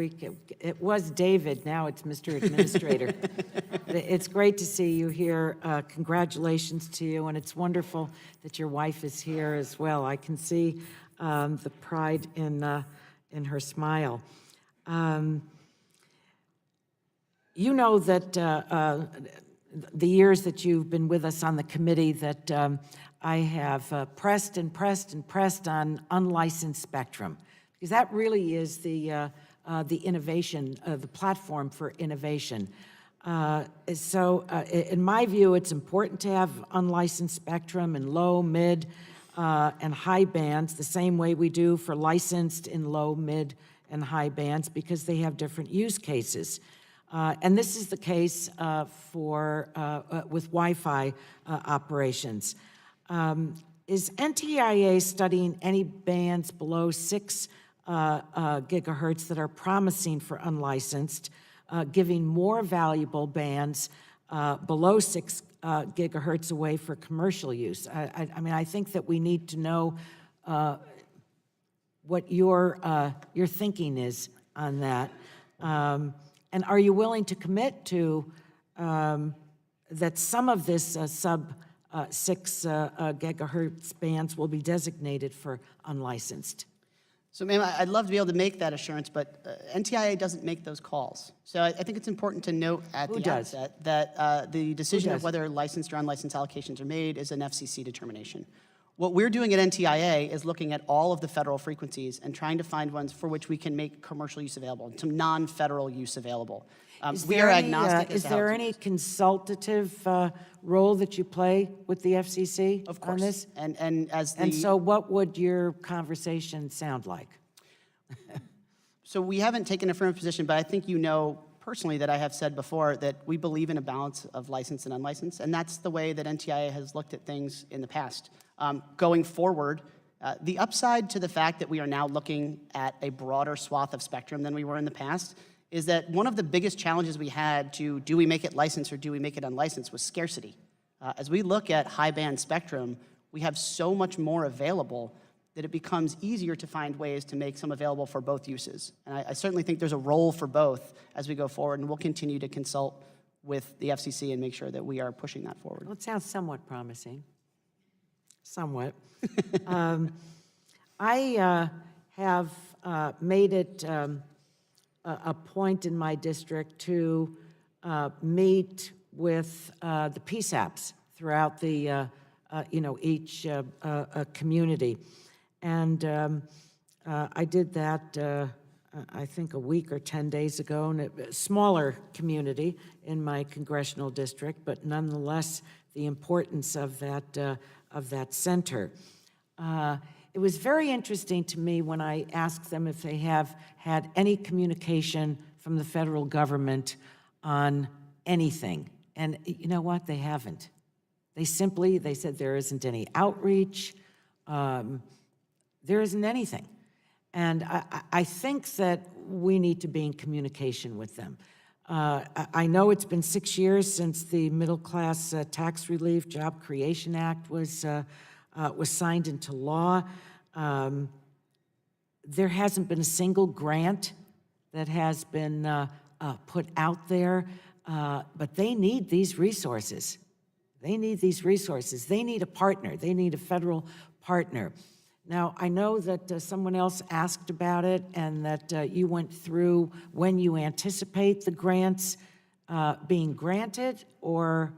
It was David, now it's Mr. Administrator. It's great to see you here. Congratulations to you, and it's wonderful that your wife is here as well. I can see the pride in her smile. You know that the years that you've been with us on the committee that I have pressed and pressed and pressed on unlicensed spectrum, because that really is the innovation, the platform for innovation. So in my view, it's important to have unlicensed spectrum in low, mid, and high bands, the same way we do for licensed in low, mid, and high bands, because they have different use cases. And this is the case with Wi-Fi operations. Is NTIA studying any bands below 6 gigahertz that are promising for unlicensed, giving more valuable bands below 6 gigahertz away for commercial use? I mean, I think that we need to know what your thinking is on that. And are you willing to commit to that some of this sub 6 gigahertz bands will be designated for unlicensed? So, ma'am, I'd love to be able to make that assurance, but NTIA doesn't make those calls. So I think it's important to note at the outset that the decision of whether licensed or unlicensed allocations are made is an FCC determination. What we're doing at NTIA is looking at all of the federal frequencies and trying to find ones for which we can make commercial use available, some non-federal use available. We are agnostic as to how Is there to any use. consultative role that you play with the FCC Of course. on this? And so what would your conversation sound like? So we haven't taken a firm position, but I think you know personally that I have said before that we believe in a balance of licensed and unlicensed, and that's the way that NTIA has looked at things in the past. Going forward, the upside to the fact that we are now looking at a broader swath of spectrum than we were in the past is that one of the biggest challenges we had to do we make it licensed or do we make it unlicensed was scarcity. As we look at high band spectrum, we have so much more available that it becomes easier to find ways to make some available for both uses. And I certainly think there's a role for both as we go forward, and we'll continue to consult with the FCC and make sure that we are pushing that forward. Well, it sounds somewhat promising. Somewhat. I have made it a point in my district to meet with the PSAPs throughout the, each community. And I did that, I think, a week or 10 days ago, in a smaller community in my congressional district, but nonetheless, the importance of that center. It was very interesting to me when I asked them if they have had any communication from the federal government on anything. And you know what? They haven't. They said there isn't any outreach. There isn't anything. And I think that we need to be in communication with them. I know it's been 6 years since the Middle Class Tax Relief Job Creation Act was signed into law. There hasn't been a single grant that has been put out there, but they need these resources. They need these resources. They need a partner. They need a federal partner. Now, I know that someone else asked about it and that you went through when you anticipate the grants being granted, or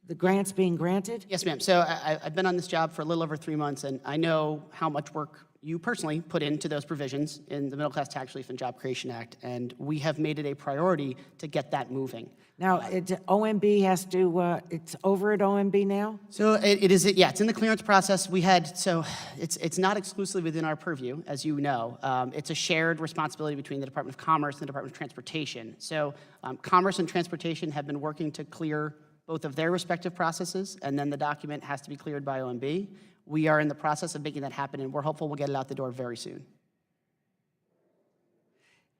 the grants being granted? Yes, ma'am. So I've been on this job for a little over 3 months, and I know how much work you personally put into those provisions in the Middle Class Tax Relief and Job Creation Act, and we have made it a priority to get that moving. Now, OMB has to, it's over at OMB now? So it is, yeah, it's in the clearance process. It's not exclusively within our purview, as you know. It's a shared responsibility between the Department of Commerce and the Department of Transportation. So Commerce and Transportation have been working to clear both of their respective processes, and then the document has to be cleared by OMB. We are in the process of making that happen, and we're hopeful we'll get it out the door very soon.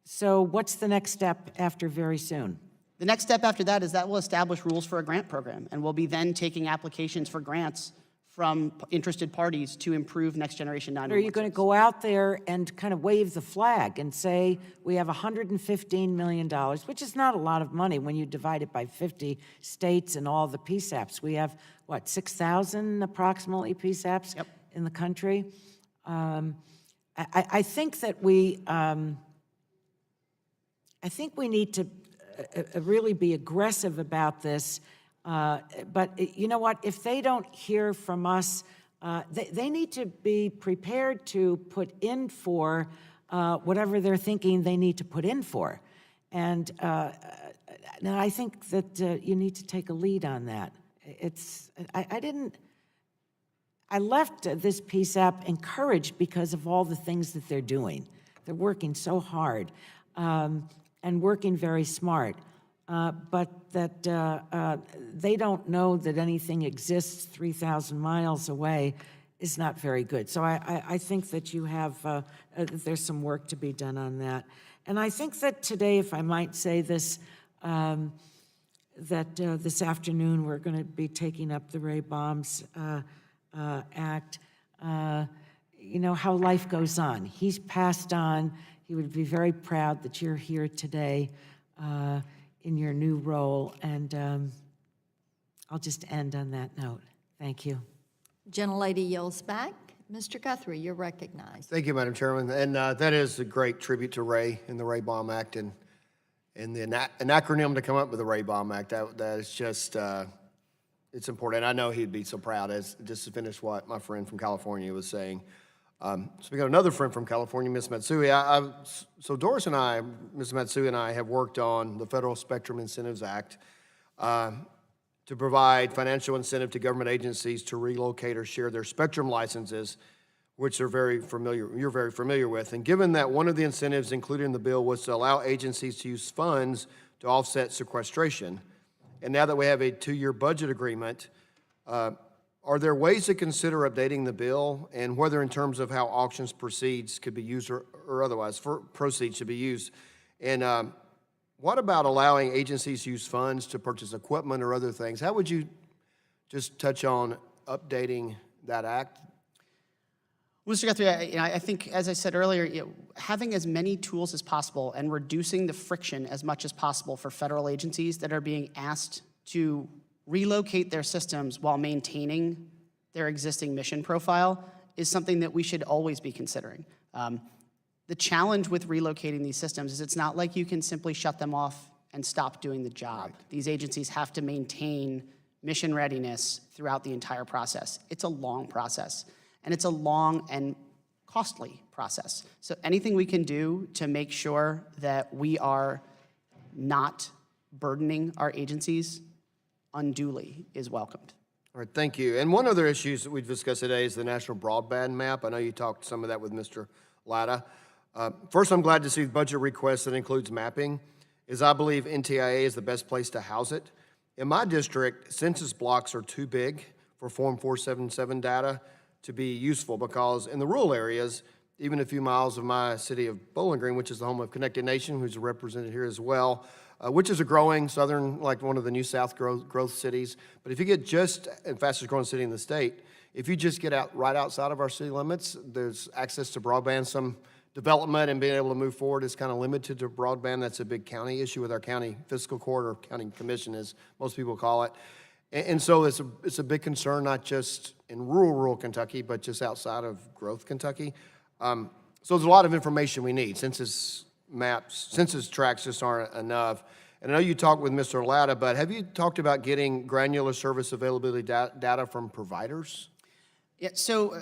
So what's the next step after very soon? The next step after that is that we'll establish rules for a grant program, and we'll be then taking applications for grants from interested parties to improve next generation 911. Are you going to go out there and kind of wave the flag and say, we have $115 million, which is not a lot of money when you divide it by 50 states and all the PSAPs. We have, what, 6,000 approximately PSAPs in the country? I think that we need to really be aggressive about this. But you know what? If they don't hear from us, they need to be prepared to put in for whatever they're thinking they need to put in for. And now I think that you need to take a lead on that. I left this PSAP encouraged because of all the things that they're doing. They're working so hard and working very smart. But that they don't know that anything exists 3,000 miles away is not very good. So I think that you have, there's some work to be done on that. And I think that today, if I might say this, that this afternoon we're going to be taking up the Ray Baum's Act. You know, how life goes on. He's passed on. He would be very proud that you're here today in your new role, and I'll just end on that note. Thank you. Gentlelady yields back. Mr. Guthrie, you're recognized. Thank you, Madam Chairman. And that is a great tribute to Ray in the Ray Baum Act, and an acronym to come up with the Ray Baum Act. That is just, it's important. I know he'd be so proud, as just to finish what my friend from California was saying. So we got another friend from California, Ms. Matsui. So Doris and I, Ms. Matsui and I, have worked on the Federal Spectrum Incentives Act to provide financial incentive to government agencies to relocate or share their spectrum licenses, which you're very familiar with. And given that one of the incentives included in the bill was to allow agencies to use funds to offset sequestration, and now that we have a 2-year budget agreement, are there ways to consider updating the bill, and whether in terms of how auctions proceeds could be used or otherwise for proceeds should be used? And what about allowing agencies to use funds to purchase equipment or other things? How would you just touch on updating that act? Mr. Guthrie, I think, as I said earlier, having as many tools as possible and reducing the friction as much as possible for federal agencies that are being asked to relocate their systems while maintaining their existing mission profile is something that we should always be considering. The challenge with relocating these systems is it's not like you can simply shut them off and stop doing the job. These agencies have to maintain mission readiness throughout the entire process. It's a long process, and it's a long and costly process. So anything we can do to make sure that we are not burdening our agencies unduly is welcomed. All right, thank you. And one other issue that we've discussed today is the national broadband map. I know you talked some of that with Mr. Latta. First, I'm glad to see the budget request that includes mapping, as I believe NTIA is the best place to house it. In my district, census blocks are too big for Form 477 data to be useful, because in the rural areas, even a few miles of my city of Bowling Green, which is the home of Connected Nation, who's represented here as well, which is a growing southern, like one of the new South growth cities. But if you get just, and fastest growing city in the state, if you just get out right outside of our city limits, there's access to broadband. Some development and being able to move forward is kind of limited to broadband. That's a big county issue with our county fiscal court, or county commission, as most people call it. And so it's a big concern, not just in rural Kentucky, but just outside of growth Kentucky. So there's a lot of information we need. Census maps, census tracts just aren't enough. And I know you talked with Mr. Latta, but have you talked about getting granular service availability data from providers? Yeah, so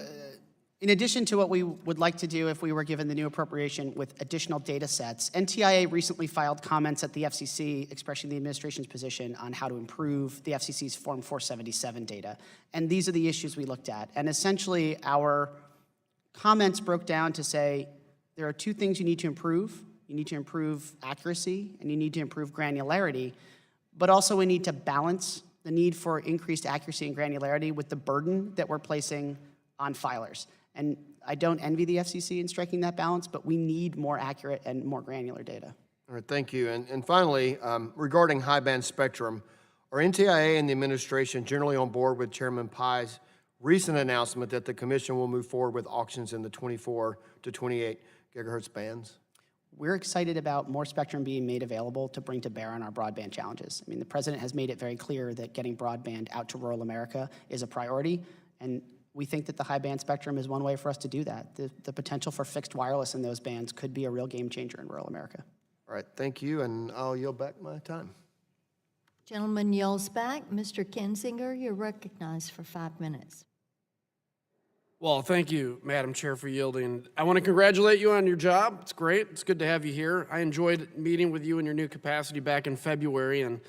in addition to what we would like to do if we were given the new appropriation with additional data sets, NTIA recently filed comments at the FCC expressing the administration's position on how to improve the FCC's Form 477 data. And these are the issues we looked at. And essentially, our comments broke down to say there are two things you need to improve. You need to improve accuracy, and you need to improve granularity, but also we need to balance the need for increased accuracy and granularity with the burden that we're placing on filers. And I don't envy the FCC in striking that balance, but we need more accurate and more granular data. All right, thank you. And finally, regarding high-band spectrum, are NTIA and the administration generally on board with Chairman Pai's recent announcement that the commission will move forward with auctions in the 24 to 28 gigahertz bands? We're excited about more spectrum being made available to bring to bear on our broadband challenges. I mean, the president has made it very clear that getting broadband out to rural America is a priority, and we think that the high band spectrum is one way for us to do that. The potential for fixed wireless in those bands could be a real game changer in rural America. All right, thank you, and I'll yield back my time. Gentleman yields back. Mr. Kinzinger, you're recognized for 5 minutes. Well, thank you, Madam Chair, for yielding. I want to congratulate you on your job. It's great. It's good to have you here. I enjoyed meeting with you in your new capacity back in February, and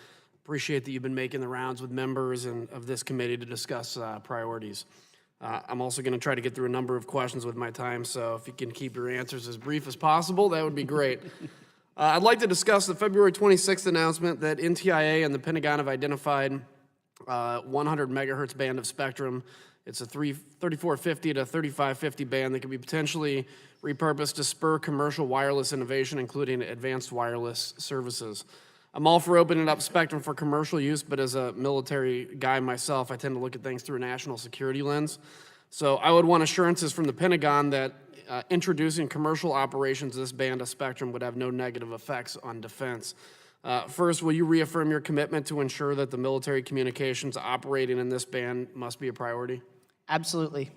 appreciate that you've been making the rounds with members and of this committee to discuss priorities. I'm also going to try to get through a number of questions with my time, so if you can keep your answers as brief as possible, that would be great. I'd like to discuss the February 26th announcement that NTIA and the Pentagon have identified 100 megahertz band of spectrum. It's a 3450 to 3550 band that could be potentially repurposed to spur commercial wireless innovation, including advanced wireless services. I'm all for opening up spectrum for commercial use, but as a military guy myself, I tend to look at things through a national security lens. So I would want assurances from the Pentagon that introducing commercial operations of this band of spectrum would have no negative effects on defense. First, will you reaffirm your commitment to ensure that the military communications operating in this band must be a priority? Absolutely.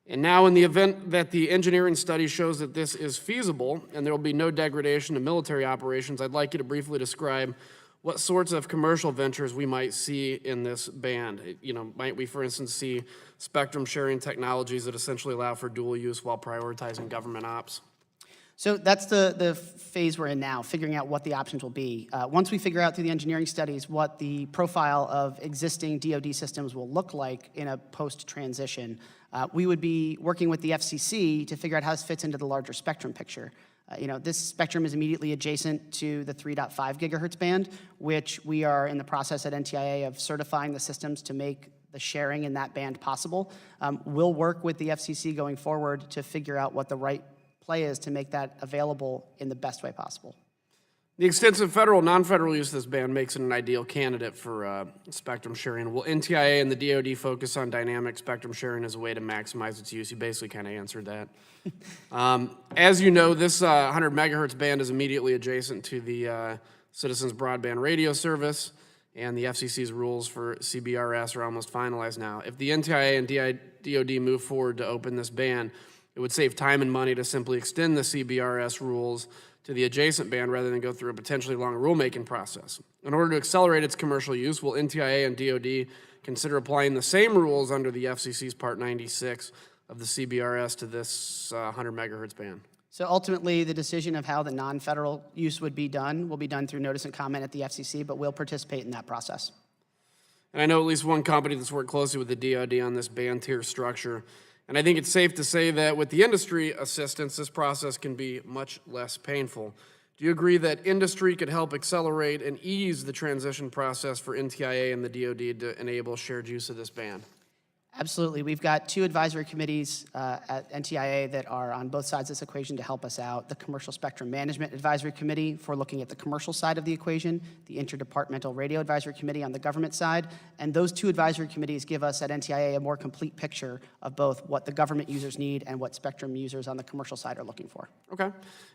And now, in the event that the engineering study shows that this is feasible and there will be no degradation to military operations, I'd like you to briefly describe what sorts of commercial ventures we might see in this band. You know, might we, for instance, see spectrum sharing technologies that essentially allow for dual use while prioritizing government ops? So that's the phase we're in now, figuring out what the options will be. Once we figure out through the engineering studies what the profile of existing DoD systems will look like in a post-transition, we would be working with the FCC to figure out how this fits into the larger spectrum picture. This spectrum is immediately adjacent to the 3.5 gigahertz band, which we are in the process at NTIA of certifying the systems to make the sharing in that band possible. We'll work with the FCC going forward to figure out what the right play is to make that available in the best way possible. The extensive federal, non-federal use of this band makes it an ideal candidate for spectrum sharing. Will NTIA and the DoD focus on dynamic spectrum sharing as a way to maximize its use? You basically kind of answered that. As you know, this 100 megahertz band is immediately adjacent to the Citizens Broadband Radio Service, and the FCC's rules for CBRS are almost finalized now. If the NTIA and DoD move forward to open this band, It would save time and money to simply extend the CBRS rules to the adjacent band rather than go through a potentially long rulemaking process. In order to accelerate its commercial use, will NTIA and DoD consider applying the same rules under the FCC's Part 96 of the CBRS to this 100 megahertz band? So ultimately, the decision of how the non-federal use would be done will be done through notice and comment at the FCC, but we'll participate in that process. And I know at least one company that's worked closely with the DoD on this band tier structure. And I think it's safe to say that with the industry assistance, this process can be much less painful. Do you agree that industry could help accelerate and ease the transition process for NTIA and the DoD to enable shared use of this band? Absolutely. We've got two advisory committees at NTIA that are on both sides of this equation to help us out. The Commercial Spectrum Management Advisory Committee for looking at the commercial side of the equation, the Interdepartmental Radio Advisory Committee on the government side, and those two advisory committees give us at NTIA a more complete picture of both what the government users need and what spectrum users on the commercial side are looking for. Okay.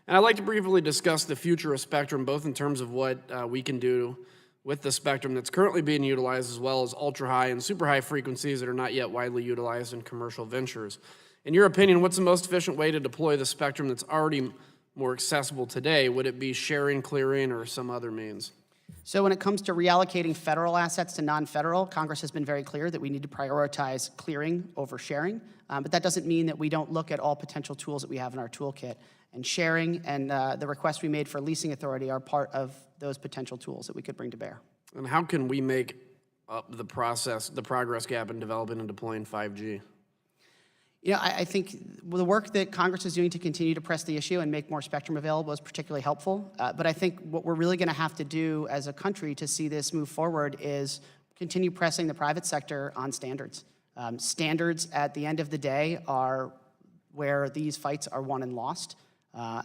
And I'd like to briefly discuss the future of spectrum, both in terms of what we can do with the spectrum that's currently being utilized, as well as ultra-high and super-high frequencies that are not yet widely utilized in commercial ventures. In your opinion, what's the most efficient way to deploy the spectrum that's already more accessible today? Would it be sharing, clearing, or some other means? So when it comes to reallocating federal assets to non-federal, Congress has been very clear that we need to prioritize clearing over sharing, but that doesn't mean that we don't look at all potential tools that we have in our toolkit. And sharing and the request we made for leasing authority are part of those potential tools that we could bring to bear. And how can we make up the progress gap in developing and deploying 5G? You know, I think the work that Congress is doing to continue to press the issue and make more spectrum available is particularly helpful. But I think what we're really going to have to do as a country to see this move forward is continue pressing the private sector on standards. Standards, at the end of the day, are where these fights are won and lost.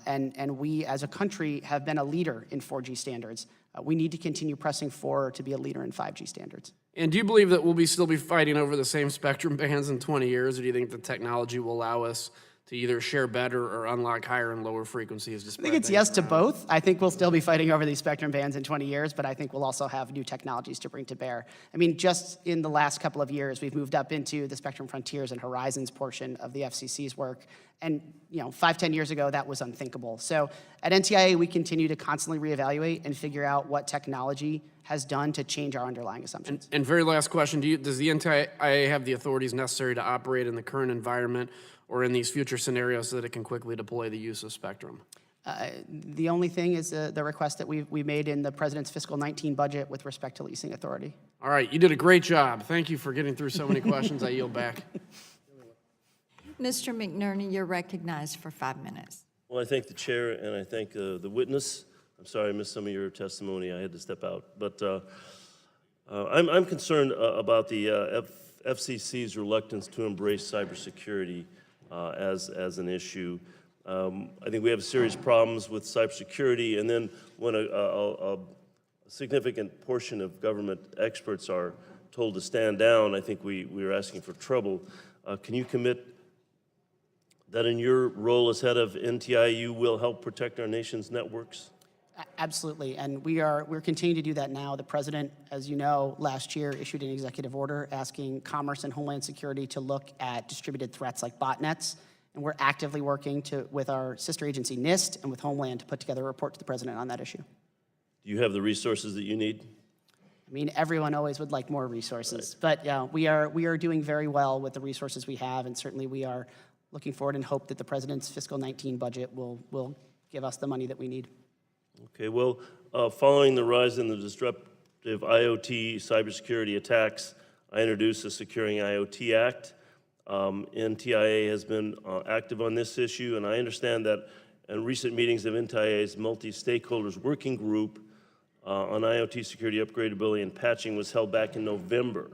And we, as a country, have been a leader in 4G standards. We need to continue pressing forward to be a leader in 5G standards. And do you believe that we'll still be fighting over the same spectrum bands in 20 years, or do you think the technology will allow us to either share better or unlock higher and lower frequencies? I think it's yes to both. I think we'll still be fighting over these spectrum bands in 20 years, but I think we'll also have new technologies to bring to bear. I mean, just in the last couple of years, we've moved up into the Spectrum Frontiers and Horizons portion of the FCC's work. And 5-10 years ago, that was unthinkable. So at NTIA, we continue to constantly reevaluate and figure out what technology has done to change our underlying assumptions. And very last question, does the NTIA have the authorities necessary to operate in the current environment or in these future scenarios so that it can quickly deploy the use of spectrum? The only thing is the request that we made in the President's fiscal 19 budget with respect to leasing authority. All right, you did a great job. Thank you for getting through so many questions. I yield back. Mr. McNerney, you're recognized for 5 minutes. Well, I thank the chair and I thank the witness. I'm sorry I missed some of your testimony. I had to step out. But I'm concerned about the FCC's reluctance to embrace cybersecurity as an issue. I think we have serious problems with cybersecurity, and then when a significant portion of government experts are told to stand down, I think we are asking for trouble. Can you commit that in your role as head of NTIA, you will help protect our nation's networks? Absolutely, and we're continuing to do that now. The President, as you know, last year issued an executive order asking Commerce and Homeland Security to look at distributed threats like botnets, and we're actively working with our sister agency NIST and with Homeland to put together a report to the President on that issue. Do you have the resources that you need? I mean, everyone always would like more resources, but yeah, we are doing very well with the resources we have, and certainly we are looking forward and hope that the President's fiscal 19 budget will give us the money that we need. Okay, well, following the rise in the disruptive IoT cybersecurity attacks, I introduced the Securing IoT Act. NTIA has been active on this issue, and I understand that in recent meetings of NTIA's multi-stakeholders working group on IoT security upgradability and patching was held back in November.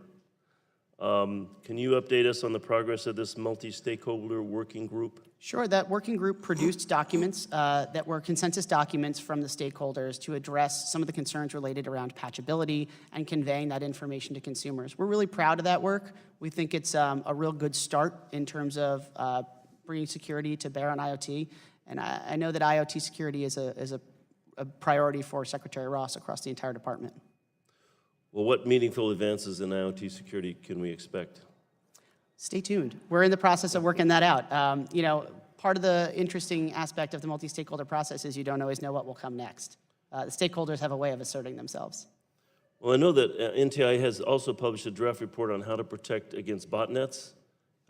Can you update us on the progress of this multi-stakeholder working group? Sure, that working group produced documents that were consensus documents from the stakeholders to address some of the concerns related around patchability and conveying that information to consumers. We're really proud of that work. We think it's a real good start in terms of bringing security to bear on IoT. And I know that IoT security is a priority for Secretary Ross across the entire department. Well, what meaningful advances in IoT security can we expect? Stay tuned. We're in the process of working that out. You know, part of the interesting aspect of the multi-stakeholder process is you don't always know what will come next. The stakeholders have a way of asserting themselves. Well, I know that NTIA has also published a draft report on how to protect against botnets.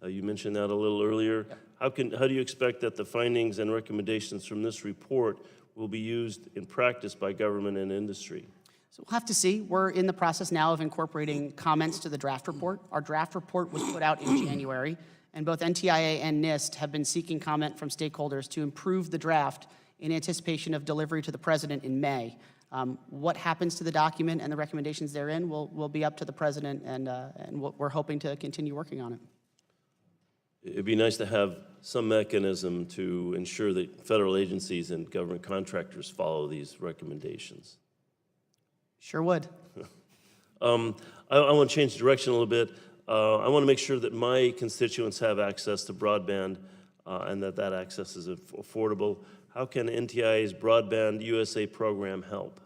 You mentioned that a little earlier. How do you expect that the findings and recommendations from this report will be used in practice by government and industry? So we'll have to see. We're in the process now of incorporating comments to the draft report. Our draft report was put out in January, and both NTIA and NIST have been seeking comment from stakeholders to improve the draft in anticipation of delivery to the president in May. What happens to the document and the recommendations therein will be up to the president, and we're hoping to continue working on it. It'd be nice to have some mechanism to ensure that federal agencies and government contractors follow these recommendations. Sure would. I want to change direction a little bit. I want to make sure that my constituents have access to broadband and that access is affordable. How can NTIA's Broadband USA program help?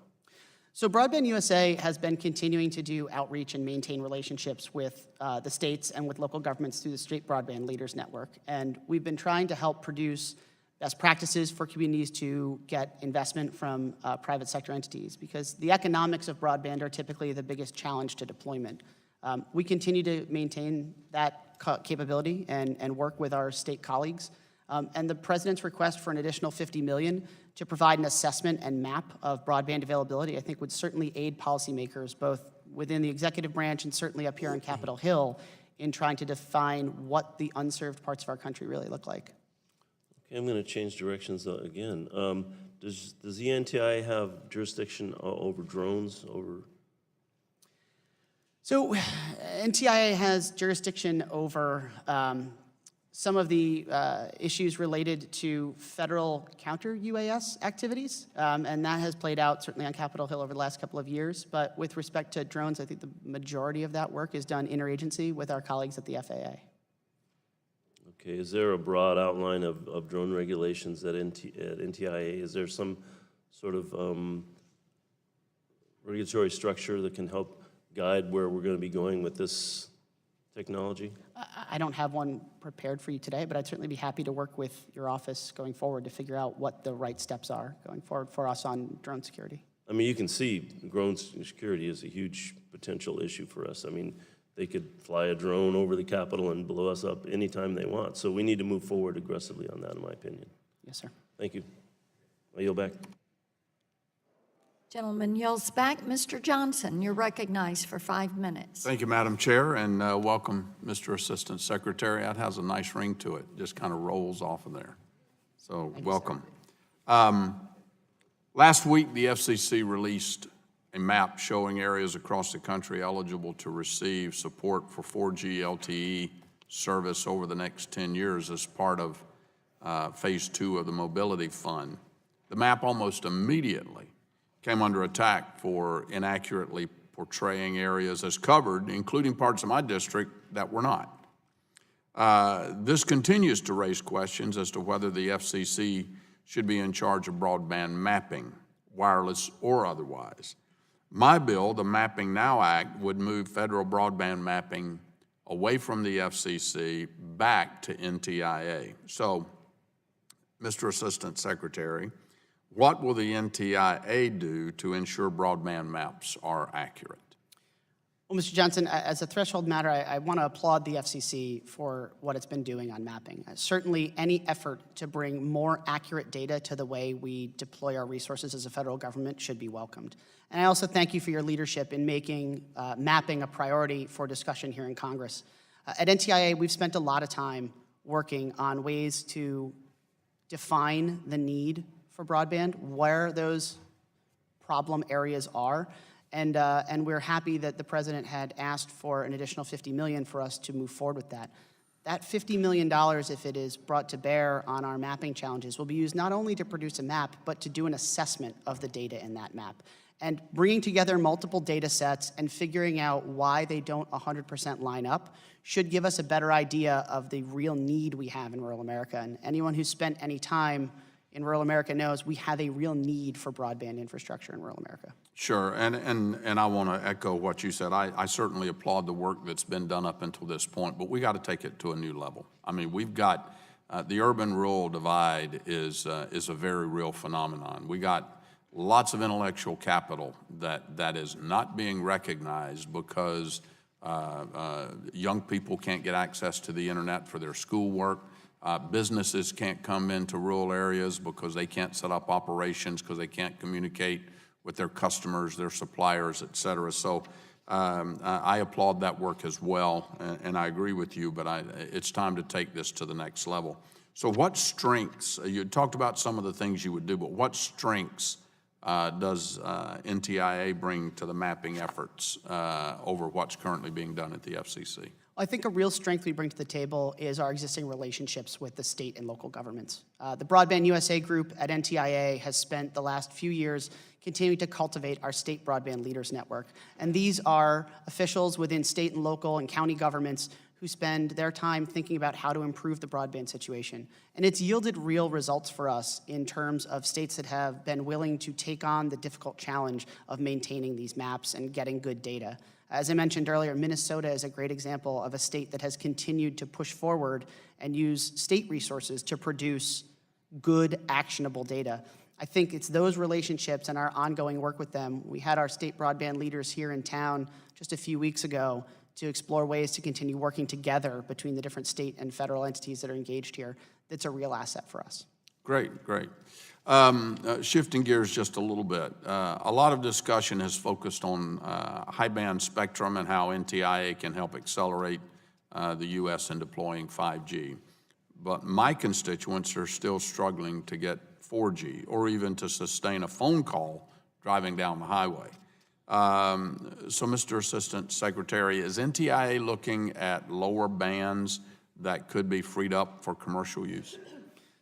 So Broadband USA has been continuing to do outreach and maintain relationships with the states and with local governments through the State Broadband Leaders Network. And we've been trying to help produce best practices for communities to get investment from private sector entities, because the economics of broadband are typically the biggest challenge to deployment. We continue to maintain that capability and work with our state colleagues. And the president's request for an additional $50 million to provide an assessment and map of broadband availability, I think would certainly aid policymakers, both within the executive branch and certainly up here on Capitol Hill, in trying to define what the unserved parts of our country really look like. Okay, I'm going to change directions again. Does the NTIA have jurisdiction over drones? So NTIA has jurisdiction over some of the issues related to federal counter-UAS activities, and that has played out certainly on Capitol Hill over the last couple of years. But with respect to drones, I think the majority of that work is done interagency with our colleagues at the FAA. Okay, is there a broad outline of drone regulations at NTIA? Is there some sort of regulatory structure that can help guide where we're going to be going with this technology? I don't have one prepared for you today, but I'd certainly be happy to work with your office going forward to figure out what the right steps are going forward for us on drone security. I mean, you can see drone security is a huge potential issue for us. I mean, they could fly a drone over the Capitol and blow us up anytime they want. So we need to move forward aggressively on that, in my opinion. Yes, sir. Thank you. I yield back. Gentleman yields back. Mr. Johnson, you're recognized for 5 minutes. Thank you, Madam Chair, and welcome, Mr. Assistant Secretary. That has a nice ring to it, just kind of rolls off of there. So welcome. Last week, the FCC released a map showing areas across the country eligible to receive support for 4G LTE service over the next 10 years as part of Phase 2 of the Mobility Fund. The map almost immediately came under attack for inaccurately portraying areas as covered, including parts of my district that were not. This continues to raise questions as to whether the FCC should be in charge of broadband mapping, wireless or otherwise. My bill, the Mapping Now Act, would move federal broadband mapping away from the FCC back to NTIA. So, Mr. Assistant Secretary, what will the NTIA do to ensure broadband maps are accurate? Well, Mr. Johnson, as a threshold matter, I want to applaud the FCC for what it's been doing on mapping. Certainly, any effort to bring more accurate data to the way we deploy our resources as a federal government should be welcomed. And I also thank you for your leadership in making mapping a priority for discussion here in Congress. At NTIA, we've spent a lot of time working on ways to define the need for broadband, where those problem areas are, and we're happy that the president had asked for an additional $50 million for us to move forward with that. That $50 million, if it is brought to bear on our mapping challenges, will be used not only to produce a map, but to do an assessment of the data in that map. And bringing together multiple data sets and figuring out why they don't 100% line up should give us a better idea of the real need we have in rural America. And anyone who's spent any time in rural America knows, we have a real need for broadband infrastructure in rural America. Sure, and I want to echo what you said. I certainly applaud the work that's been done up until this point, but we got to take it to a new level. I mean, we've got, the urban-rural divide is a very real phenomenon. We got lots of intellectual capital that is not being recognized because young people can't get access to the internet for their schoolwork. Businesses can't come into rural areas because they can't set up operations, because they can't communicate with their customers, their suppliers, et cetera. So I applaud that work as well, and I agree with you, but it's time to take this to the next level. So what strengths, you talked about some of the things you would do, but what strengths does NTIA bring to the mapping efforts over what's currently being done at the FCC? I think a real strength we bring to the table is our existing relationships with the state and local governments. The Broadband USA group at NTIA has spent the last few years continuing to cultivate our state broadband leaders network. And these are officials within state and local and county governments who spend their time thinking about how to improve the broadband situation. And it's yielded real results for us in terms of states that have been willing to take on the difficult challenge of maintaining these maps and getting good data. As I mentioned earlier, Minnesota is a great example of a state that has continued to push forward and use state resources to produce good, actionable data. I think it's those relationships and our ongoing work with them. We had our state broadband leaders here in town just a few weeks ago to explore ways to continue working together between the different state and federal entities that are engaged here. That's a real asset for us. Great, great. Shifting gears just a little bit, a lot of discussion has focused on high-band spectrum and how NTIA can help accelerate the U.S. in deploying 5G. But my constituents are still struggling to get 4G or even to sustain a phone call driving down the highway. So, Mr. Assistant Secretary, is NTIA looking at lower bands that could be freed up for commercial use?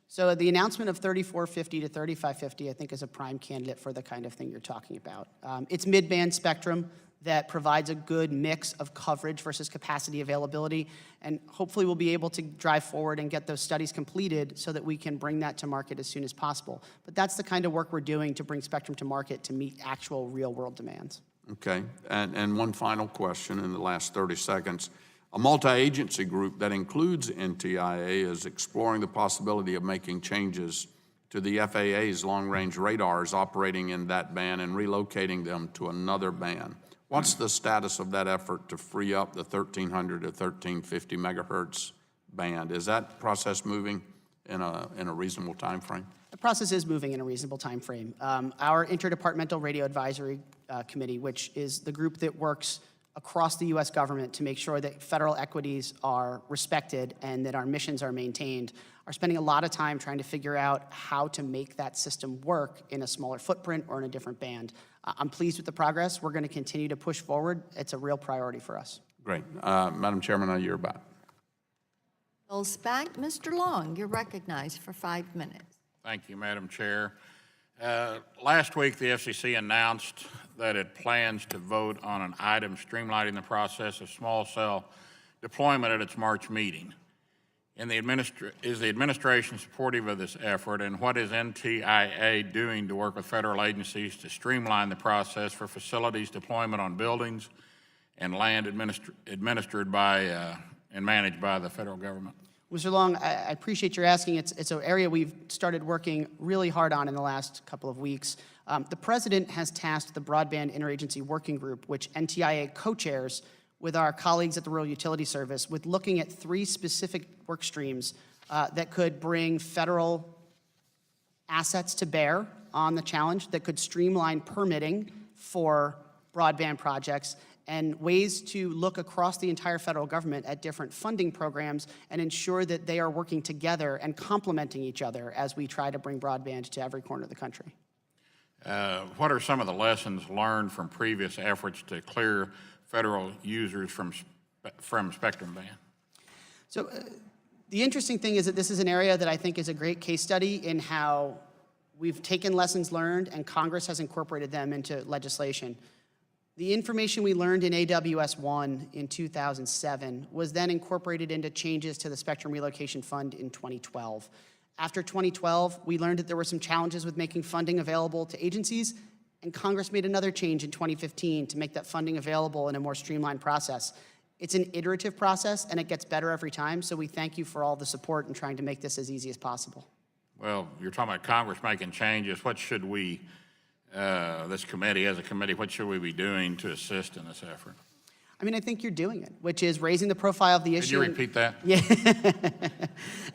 So the announcement of 3450 to 3550, I think, is a prime candidate for the kind of thing you're talking about. It's mid-band spectrum that provides a good mix of coverage versus capacity availability, and hopefully we'll be able to drive forward and get those studies completed so that we can bring that to market as soon as possible. But that's the kind of work we're doing to bring spectrum to market to meet actual real-world demands. Okay, and one final question in the last 30 seconds. A multi-agency group that includes NTIA is exploring the possibility of making changes to the FAA's long-range radars operating in that band and relocating them to another band. What's the status of that effort to free up the 1300 to 1350 megahertz band? Is that process moving in a reasonable time frame? The process is moving in a reasonable time frame. Our Interdepartmental Radio Advisory Committee, which is the group that works across the U.S. government to make sure that federal equities are respected and that our missions are maintained, are spending a lot of time trying to figure out how to make that system work in a smaller footprint or in a different band. I'm pleased with the progress. We're going to continue to push forward. It's a real priority for us. Great. Madam Chairman, I yield back. Bill's back. Mr. Long, you're recognized for 5 minutes. Thank you, Madam Chair. Last week, the FCC announced that it plans to vote on an item streamlining the process of small cell deployment at its March meeting. Is the administration supportive of this effort, and what is NTIA doing to work with federal agencies to streamline the process for facilities deployment on buildings and land administered by and managed by the federal government? Mr. Long, I appreciate your asking. It's an area we've started working really hard on in the last couple of weeks. The President has tasked the Broadband Interagency Working Group, which NTIA co-chairs with our colleagues at the Rural Utility Service, with looking at 3 specific work streams that could bring federal assets to bear on the challenge, that could streamline permitting for broadband projects, and ways to look across the entire federal government at different funding programs and ensure that they are working together and complementing each other as we try to bring broadband to every corner of the country. What are some of the lessons learned from previous efforts to clear federal users from spectrum band? So the interesting thing is that this is an area that I think is a great case study in how we've taken lessons learned and Congress has incorporated them into legislation. The information we learned in AWS 1 in 2007 was then incorporated into changes to the Spectrum Relocation Fund in 2012. After 2012, we learned that there were some challenges with making funding available to agencies, and Congress made another change in 2015 to make that funding available in a more streamlined process. It's an iterative process, and it gets better every time, so we thank you for all the support in trying to make this as easy as possible. Well, you're talking about Congress making changes. What should we, this committee, as a committee, what should we be doing to assist in this effort? I mean, I think you're doing it, which is raising the profile of the issue. Could you repeat that? Yeah.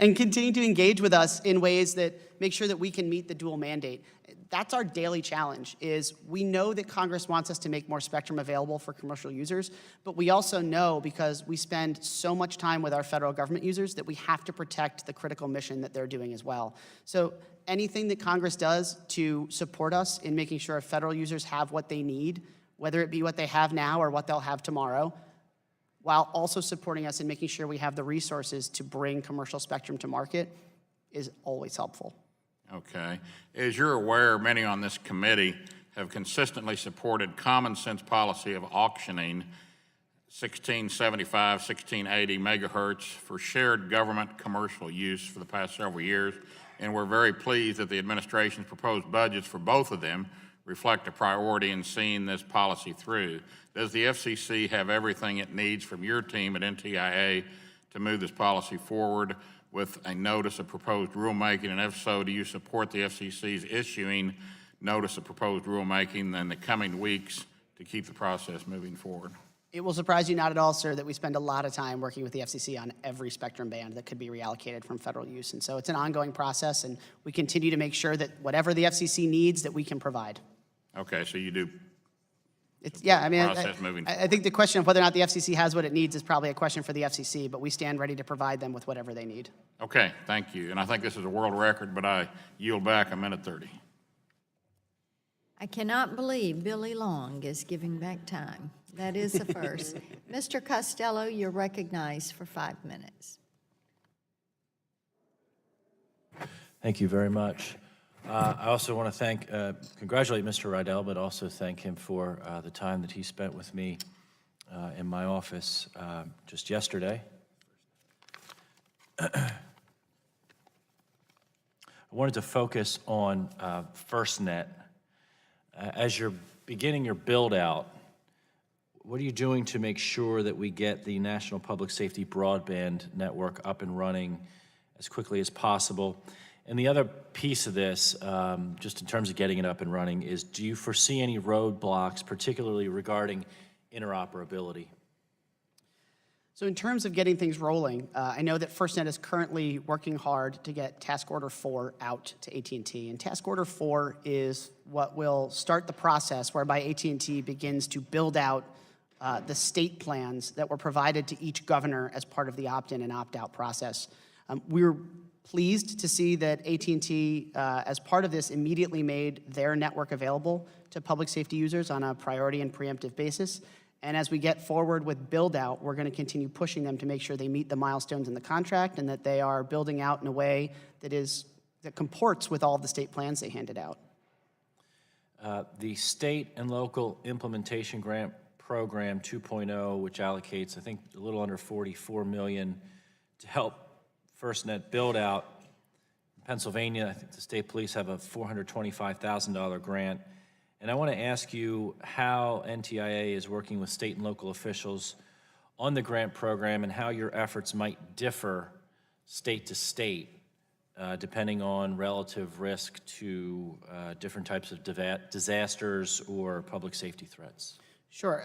And continue to engage with us in ways that make sure that we can meet the dual mandate. That's our daily challenge, is we know that Congress wants us to make more spectrum available for commercial users, but we also know, because we spend so much time with our federal government users, that we have to protect the critical mission that they're doing as well. So anything that Congress does to support us in making sure our federal users have what they need, whether it be what they have now or what they'll have tomorrow, while also supporting us in making sure we have the resources to bring commercial spectrum to market, is always helpful. Okay. As you're aware, many on this committee have consistently supported common sense policy of auctioning 1675, 1680 megahertz for shared government commercial use for the past several years, and we're very pleased that the administration's proposed budgets for both of them reflect a priority in seeing this policy through. Does the FCC have everything it needs from your team at NTIA to move this policy forward with a notice of proposed rulemaking? And if so, do you support the FCC's issuing notice of proposed rulemaking in the coming weeks to keep the process moving forward? It will surprise you not at all, sir, that we spend a lot of time working with the FCC on every spectrum band that could be reallocated from federal use. And so it's an ongoing process, and we continue to make sure that whatever the FCC needs, that we can provide. Okay, so you do. Yeah, I mean, I think the question of whether or not the FCC has what it needs is probably a question for the FCC, but we stand ready to provide them with whatever they need. Okay, thank you. And I think this is a world record, but I yield back a minute 30. I cannot believe Billy Long is giving back time. That is a first. Mr. Costello, you're recognized for 5 minutes. Thank you very much. I also want to congratulate Mr. Rydell, but also thank him for the time that he spent with me in my office just yesterday. I wanted to focus on FirstNet. As you're beginning your build-out, what are you doing to make sure that we get the National Public Safety Broadband Network up and running as quickly as possible? And the other piece of this, just in terms of getting it up and running, is do you foresee any roadblocks, particularly regarding interoperability? So in terms of getting things rolling, I know that FirstNet is currently working hard to get Task Order 4 out to AT&T. And Task Order 4 is what will start the process whereby AT&T begins to build out the state plans that were provided to each governor as part of the opt-in and opt-out process. We're pleased to see that AT&T, as part of this, immediately made their network available to public safety users on a priority and preemptive basis. And as we get forward with build-out, we're going to continue pushing them to make sure they meet the milestones in the contract and that they are building out in a way that comports with all of the state plans they handed out. The State and Local Implementation Grant Program 2.0, which allocates, I think, a little under $44 million to help FirstNet build out. In Pennsylvania, I think the state police have a $425,000 grant. And I want to ask you how NTIA is working with state and local officials on the grant program and how your efforts might differ state to state, depending on relative risk to different types of disasters or public safety threats. Sure.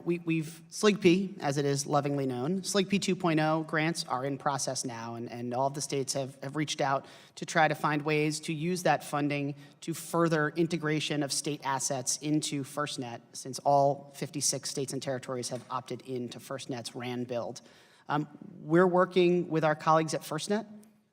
We've SLIGP, as it is lovingly known. SLIGP 2.0 grants are in process now, and all of the states have reached out to try to find ways to use that funding to further integration of state assets into FirstNet, since all 56 states and territories have opted into FirstNet's RAN build. We're working with our colleagues at FirstNet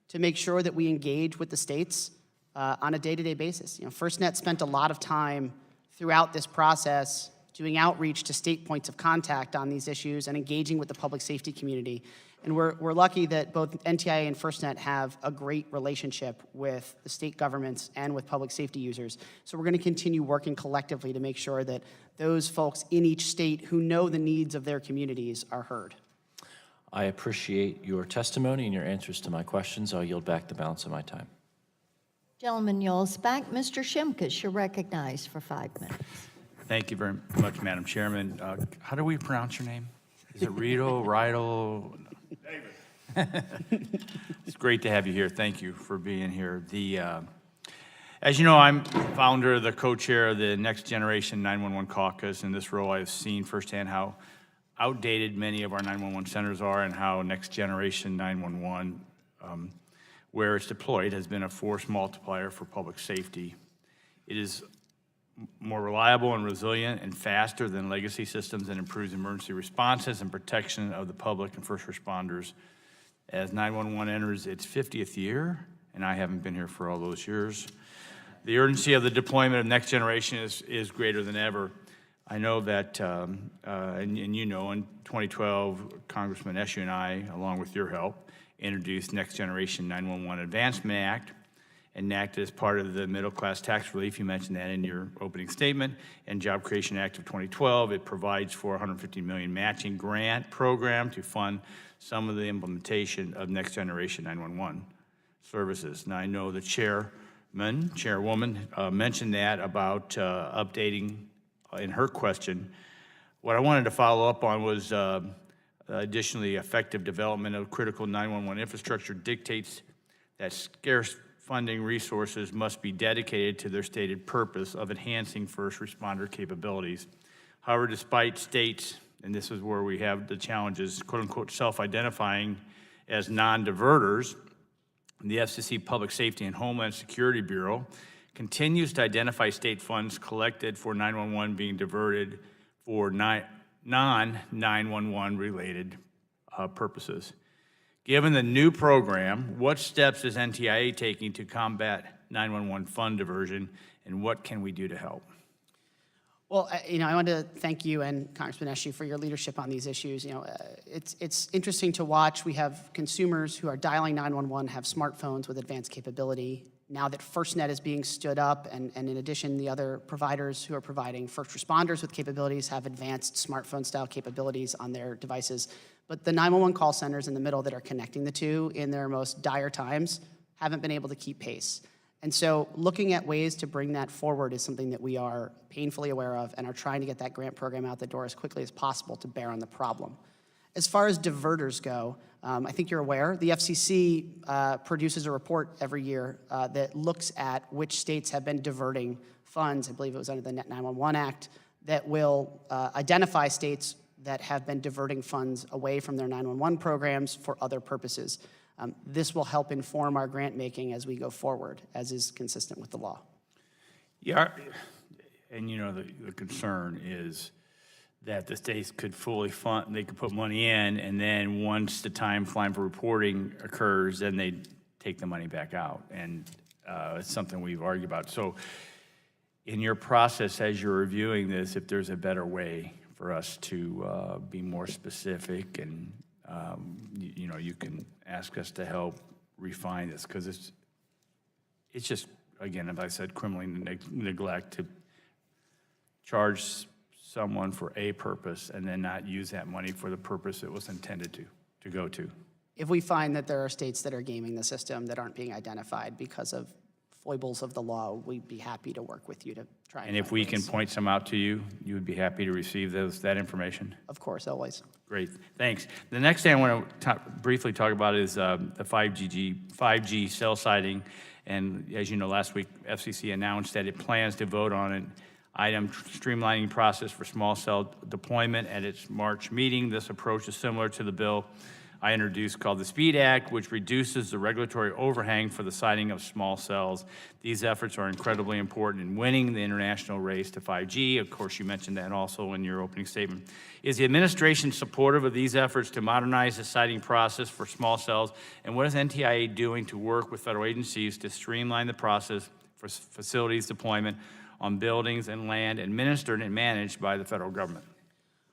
to make sure that we engage with the states on a day-to-day basis. FirstNet spent a lot of time throughout this process doing outreach to state points of contact on these issues and engaging with the public safety community. And we're lucky that both NTIA and FirstNet have a great relationship with the state governments and with public safety users. So we're going to continue working collectively to make sure that those folks in each state who know the needs of their communities are heard. I appreciate your testimony and your answers to my questions. I'll yield back the balance of my time. Gentleman yields back. Mr. Shimkus, you're recognized for 5 minutes. Thank you very much, Madam Chairman. How do we pronounce your name? Is it Rito, Rydel? David. It's great to have you here. Thank you for being here. As you know, I'm founder, the co-chair of the Next Generation 911 Caucus. In this role, I've seen firsthand how outdated many of our 911 centers are and how Next Generation 911, where it's deployed, has been a force multiplier for public safety. It is more reliable and resilient and faster than legacy systems and improves emergency responses and protection of the public and first responders. As 911 enters its 50th year, and I haven't been here for all those years, the urgency of the deployment of Next Generation is greater than ever. I know that, and you know, in 2012, Congressman Eshoo and I, along with your help, introduced Next Generation 911 Advancement Act, enacted as part of the Middle Class Tax Relief. You mentioned that in your opening statement, and Job Creation Act of 2012. It provides for $150 million matching grant program to fund some of the implementation of Next Generation 911 services. Now, I know the chairwoman mentioned that about updating in her question. What I wanted to follow up on was additionally, effective development of critical 911 infrastructure dictates that scarce funding resources must be dedicated to their stated purpose of enhancing first responder capabilities. However, despite states, and this is where we have the challenges, quote unquote, self-identifying as non-diverters, the FCC Public Safety and Homeland Security Bureau continues to identify state funds collected for 911 being diverted for non-911 related purposes. Given the new program, what steps is NTIA taking to combat 911 fund diversion, and what can we do to help? Well, I want to thank you and Congressman Eshoo for your leadership on these issues. It's interesting to watch. We have consumers who are dialing 911, have smartphones with advanced capability. Now that FirstNet is being stood up, and in addition, the other providers who are providing first responders with capabilities have advanced smartphone-style capabilities on their devices. But the 911 call centers in the middle that are connecting the two in their most dire times haven't been able to keep pace. And so looking at ways to bring that forward is something that we are painfully aware of and are trying to get that grant program out the door as quickly as possible to bear on the problem. As far as diverters go, I think you're aware, the FCC produces a report every year that looks at which states have been diverting funds. I believe it was under the Net 911 Act that will identify states that have been diverting funds away from their 911 programs for other purposes. This will help inform our grant making as we go forward, as is consistent with the law. Yeah, and the concern is that the states could fully fund, they could put money in, and then once the time for reporting occurs, then they take the money back out. And it's something we've argued about. So in your process, as you're reviewing this, if there's a better way for us to be more specific, and you can ask us to help refine this, because it's just, again, as I said, criminally neglect to charge someone for a purpose and then not use that money for the purpose it was intended to go to. If we find that there are states that are gaming the system that aren't being identified because of foibles of the law, we'd be happy to work with you to try and if we can point some out to you, you would be happy to receive that information? Of course, always. Great, thanks. The next thing I want to briefly talk about is the 5G cell siting. And as you know, last week, FCC announced that it plans to vote on an item streamlining process for small cell deployment at its March meeting. This approach is similar to the bill I introduced called the SPEED Act, which reduces the regulatory overhang for the siting of small cells. These efforts are incredibly important in winning the international race to 5G. Of course, you mentioned that also in your opening statement. Is the administration supportive of these efforts to modernize the siting process for small cells? And what is NTIA doing to work with federal agencies to streamline the process for facilities deployment on buildings and land administered and managed by the federal government?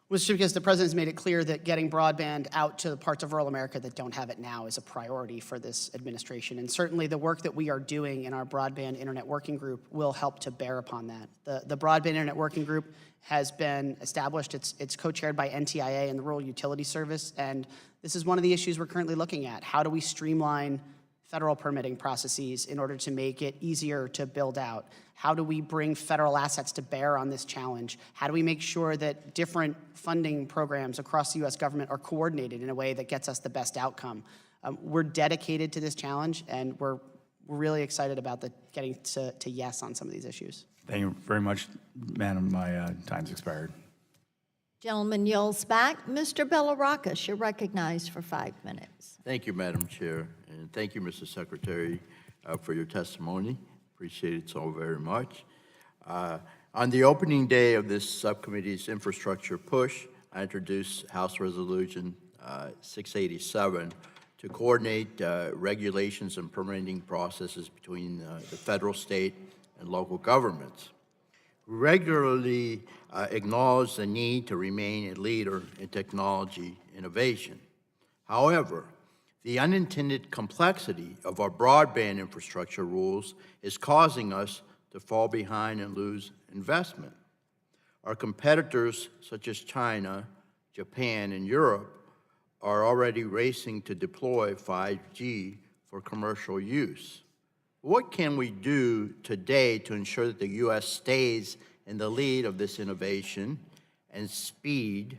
Because the president's made it clear that getting broadband out to the parts of rural America that don't have it now is a priority for this administration. And certainly the work that we are doing in our Broadband Internet Working Group will help to bear upon that. The Broadband Internet Working Group has been established. It's co-chaired by NTIA and the Rural Utility Service, and This is one of the issues we're currently looking at. How do we streamline federal permitting processes in order to make it easier to build out? How do we bring federal assets to bear on this challenge? How do we make sure that different funding programs across the U.S. government are coordinated in a way that gets us the best outcome? We're dedicated to this challenge, and we're really excited about getting to yes on some of these issues. Thank you very much, Madam. My time's expired. Gentleman yields back. Mr. Belarakis, you're recognized for 5 minutes. Thank you, Madam Chair, and thank you, Mr. Secretary, for your testimony. Appreciate it so very much. On the opening day of this subcommittee's infrastructure push, I introduced House Resolution 687 to coordinate regulations and permitting processes between the federal, state, and local governments. We regularly acknowledge the need to remain a leader in technology innovation. However, the unintended complexity of our broadband infrastructure rules is causing us to fall behind and lose investment. Our competitors, such as China, Japan, and Europe, are already racing to deploy 5G for commercial use. What can we do today to ensure that the U.S. stays in the lead of this innovation and speed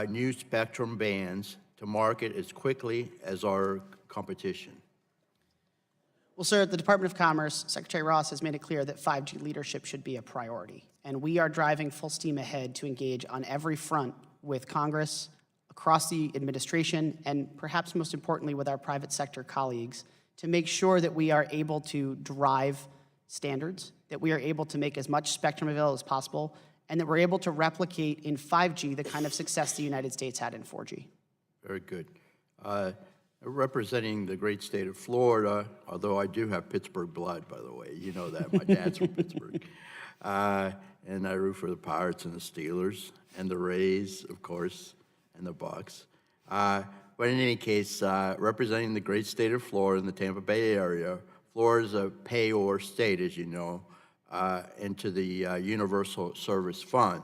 new spectrum bands to market as quickly as our competition? Well, sir, at the Department of Commerce, Secretary Ross has made it clear that 5G leadership should be a priority, and we are driving full steam ahead to engage on every front with Congress, across the administration, and perhaps most importantly with our private sector colleagues to make sure that we are able to drive standards, that we are able to make as much spectrum available as possible, and that we're able to replicate in 5G the kind of success the United States had in 4G. Very good. Representing the great state of Florida, although I do have Pittsburgh blood, by the way. You know that. My dad's from Pittsburgh. And I root for the Pirates and the Steelers and the Rays, of course, and the Bucks. But in any case, representing the great state of Florida and the Tampa Bay area, Florida is a pay-or state, as you know, into the Universal Service Fund.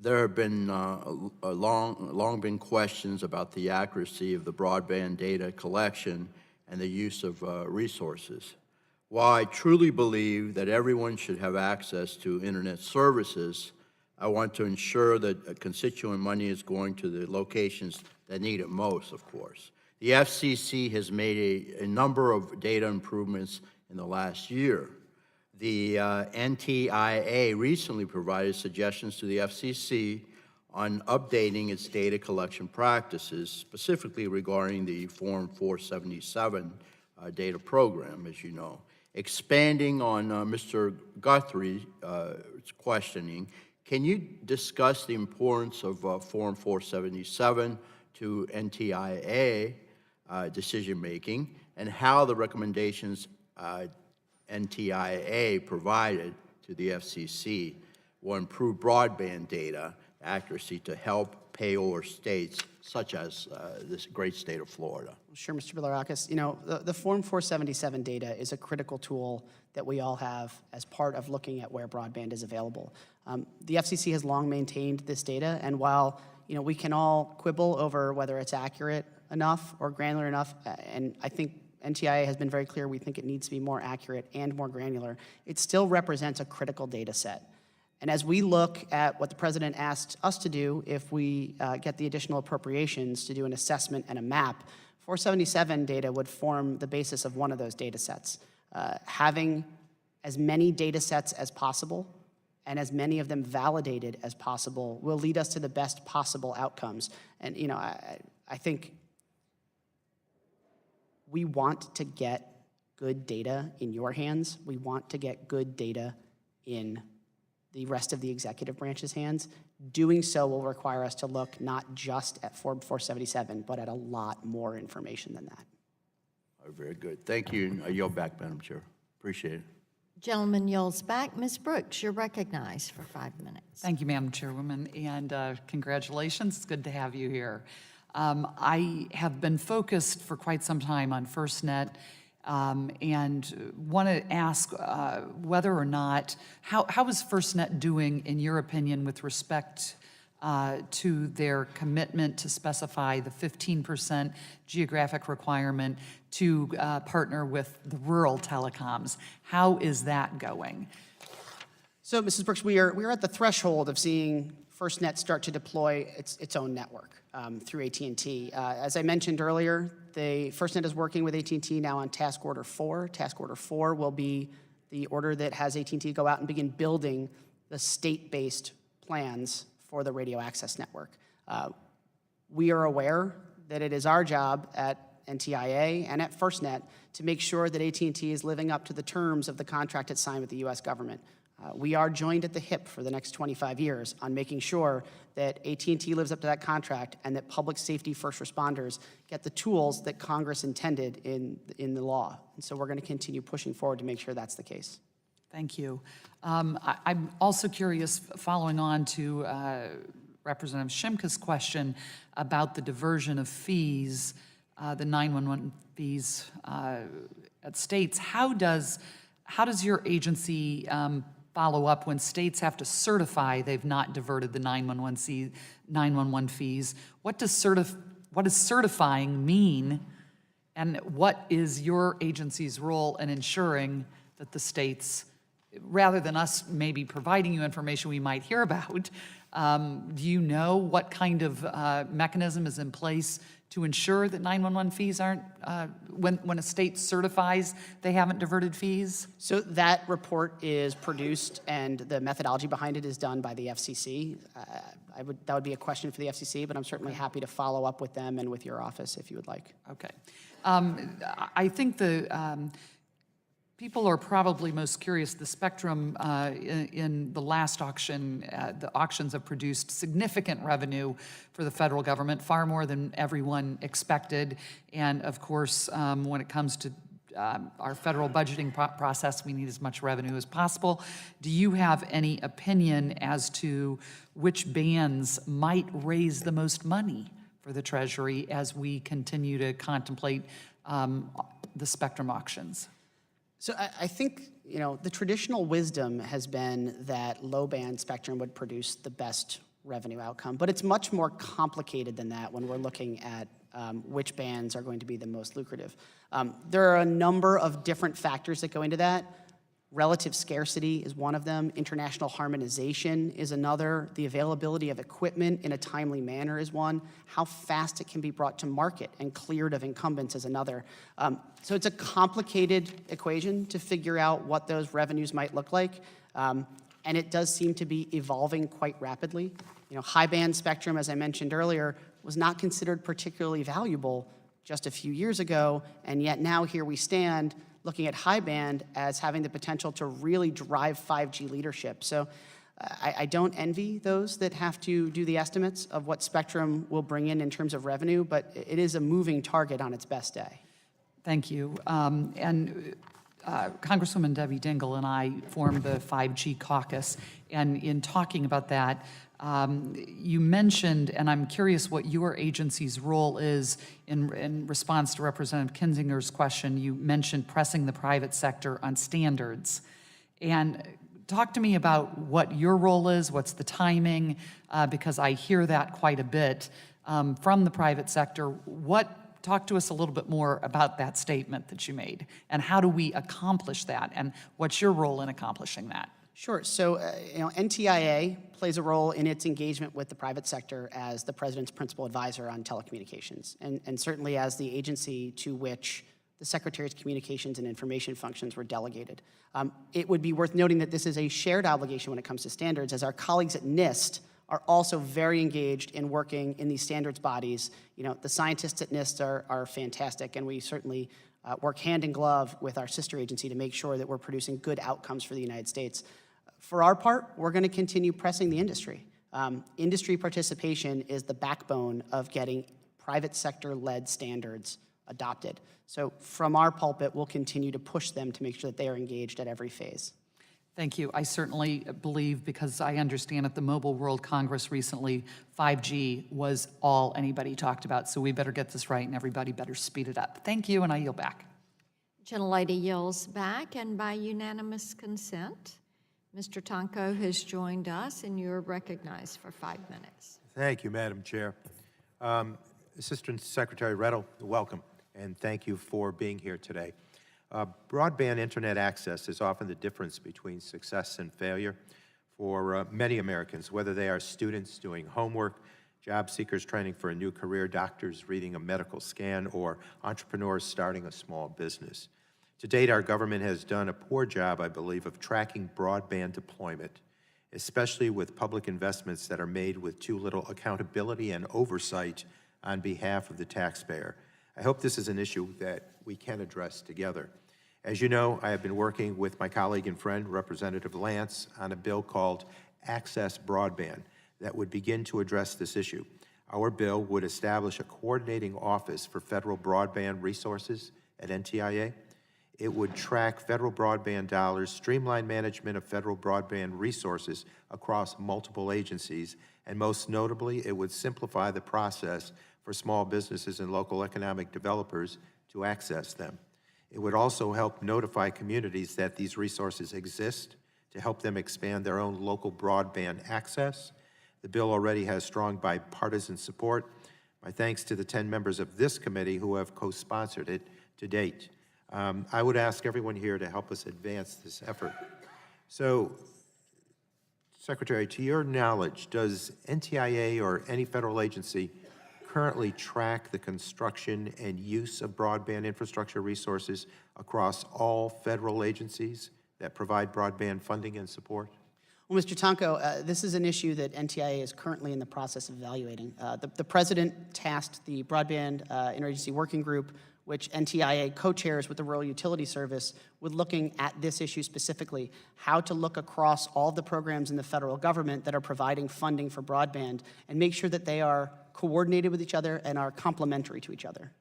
There have been long been questions about the accuracy of the broadband data collection and the use of resources. While I truly believe that everyone should have access to internet services, I want to ensure that constituent money is going to the locations that need it most, of course. The FCC has made a number of data improvements in the last year. The NTIA recently provided suggestions to the FCC on updating its data collection practices, specifically regarding the Form 477 data program, as you know. Expanding on Mr. Guthrie's questioning, can you discuss the importance of Form 477 to NTIA decision-making and how the recommendations NTIA provided to the FCC will improve broadband data accuracy to help pay-or states such as this great state of Florida? Sure, Mr. Belarakis. You know, the Form 477 data is a critical tool that we all have as part of looking at where broadband is available. The FCC has long maintained this data, and while we can all quibble over whether it's accurate enough or granular enough, and I think NTIA has been very clear we think it needs to be more accurate and more granular, it still represents a critical data set. And as we look at what the President asked us to do if we get the additional appropriations to do an assessment and a map, 477 data would form the basis of one of those data sets. Having as many data sets as possible and as many of them validated as possible will lead us to the best possible outcomes. And I think we want to get good data in your hands. We want to get good data in the rest of the executive branch's hands. Doing so will require us to look not just at Form 477, but at a lot more information than that. Very good. Thank you. I yield back, Madam Chair. Appreciate it. Gentleman yields back. Ms. Brooks, you're recognized for 5 minutes. Thank you, Madam Chairwoman, and congratulations. It's good to have you here. I have been focused for quite some time on FirstNet and want to ask whether or not, how is FirstNet doing, in your opinion, with respect to their commitment to specify the 15% geographic requirement to partner with the rural telecoms. How is that going? So, Mrs. Brooks, we are at the threshold of seeing FirstNet start to deploy its own network through AT&T. As I mentioned earlier, FirstNet is working with AT&T now on Task Order 4. Task Order 4 will be the order that has AT&T go out and begin building the state-based plans for the radio access network. We are aware that it is our job at NTIA and at FirstNet to make sure that AT&T is living up to the terms of the contract it signed with the U.S. government. We are joined at the hip for the next 25 years on making sure that AT&T lives up to that contract and that public safety first responders get the tools that Congress intended in the law. And so we're going to continue pushing forward to make sure that's the case. Thank you. I'm also curious, following on to Representative Shimka's question about the diversion of fees, the 911 fees at states. How does your agency follow up when states have to certify they've not diverted the 911 fees? What does certifying mean, and what is your agency's role in ensuring that the states, rather than us maybe providing you information we might hear about, do you know what kind of mechanism is in place to ensure that 911 fees aren't, when a state certifies they haven't diverted fees? So that report is produced, and the methodology behind it is done by the FCC. That would be a question for the FCC, but I'm certainly happy to follow up with them and with your office if you would like. Okay. I think people are probably most curious. The spectrum in the last auction, the auctions have produced significant revenue for the federal government, far more than everyone expected. And of course, when it comes to our federal budgeting process, we need as much revenue as possible. Do you have any opinion as to which bands might raise the most money for the Treasury as we continue to contemplate the spectrum auctions? So I think, the traditional wisdom has been that low-band spectrum would produce the best revenue outcome, but it's much more complicated than that when we're looking at which bands are going to be the most lucrative. There are a number of different factors that go into that. Relative scarcity is one of them. International harmonization is another. The availability of equipment in a timely manner is one. How fast it can be brought to market and cleared of incumbents is another. So it's a complicated equation to figure out what those revenues might look like. And it does seem to be evolving quite rapidly. High band spectrum, as I mentioned earlier, was not considered particularly valuable just a few years ago, and yet now here we stand looking at high band as having the potential to really drive 5G leadership. So I don't envy those that have to do the estimates of what spectrum will bring in terms of revenue, but it is a moving target on its best day. Thank you. Congresswoman Debbie Dingell and I formed the 5G caucus, and in talking about that, you mentioned, and I'm curious what your agency's role is in response to Representative Kinzinger's question. You mentioned pressing the private sector on standards. And talk to me about what your role is, what's the timing, because I hear that quite a bit from the private sector. Talk to us a little bit more about that statement that you made, and how do we accomplish that, and what's your role in accomplishing that? Sure. So, NTIA plays a role in its engagement with the private sector as the president's principal advisor on telecommunications, and certainly as the agency to which the Secretary's communications and information functions were delegated. It would be worth noting that this is a shared obligation when it comes to standards, as our colleagues at NIST are also very engaged in working in these standards bodies. The scientists at NIST are fantastic, and we certainly work hand in glove with our sister agency to make sure that we're producing good outcomes for the United States. For our part, we're going to continue pressing the industry. Industry participation is the backbone of getting private sector-led standards adopted. So from our pulpit, we'll continue to push them to make sure that they are engaged at every phase. Thank you. I certainly believe, because I understand at the Mobile World Congress recently, 5G was all anybody talked about. So we better get this right, and everybody better speed it up. Thank you, and I yield back. Gentlelady yields back, and by unanimous consent, Mr. Tonko has joined us, and you're recognized for 5 minutes. Thank you, Madam Chair. Assistant Secretary Rettel, welcome, and thank you for being here today. Broadband internet access is often the difference between success and failure for many Americans, whether they are students doing homework, job seekers training for a new career, doctors reading a medical scan, or entrepreneurs starting a small business. To date, our government has done a poor job, I believe, of tracking broadband deployment, especially with public investments that are made with too little accountability and oversight on behalf of the taxpayer. I hope this is an issue that we can address together. As you know, I have been working with my colleague and friend, Representative Lance, on a bill called Access Broadband that would begin to address this issue. Our bill would establish a coordinating office for federal broadband resources at NTIA. It would track federal broadband dollars, streamline management of federal broadband resources across multiple agencies, and most notably, it would simplify the process for small businesses and local economic developers to access them. It would also help notify communities that these resources exist to help them expand their own local broadband access. The bill already has strong bipartisan support. My thanks to the 10 members of this committee who have co-sponsored it to date. I would ask everyone here to help us advance this effort. So, Secretary, to your knowledge, does NTIA or any federal agency currently track the construction and use of broadband infrastructure resources across all federal agencies that provide broadband funding and support? Well, Mr. Tonko, this is an issue that NTIA is currently in the process of evaluating. The President tasked the Broadband Interagency Working Group, which NTIA co-chairs with the Rural Utility Service, with looking at this issue specifically, how to look across all the programs in the federal government that are providing funding for broadband and make sure that they are coordinated with each other and are complementary to each other.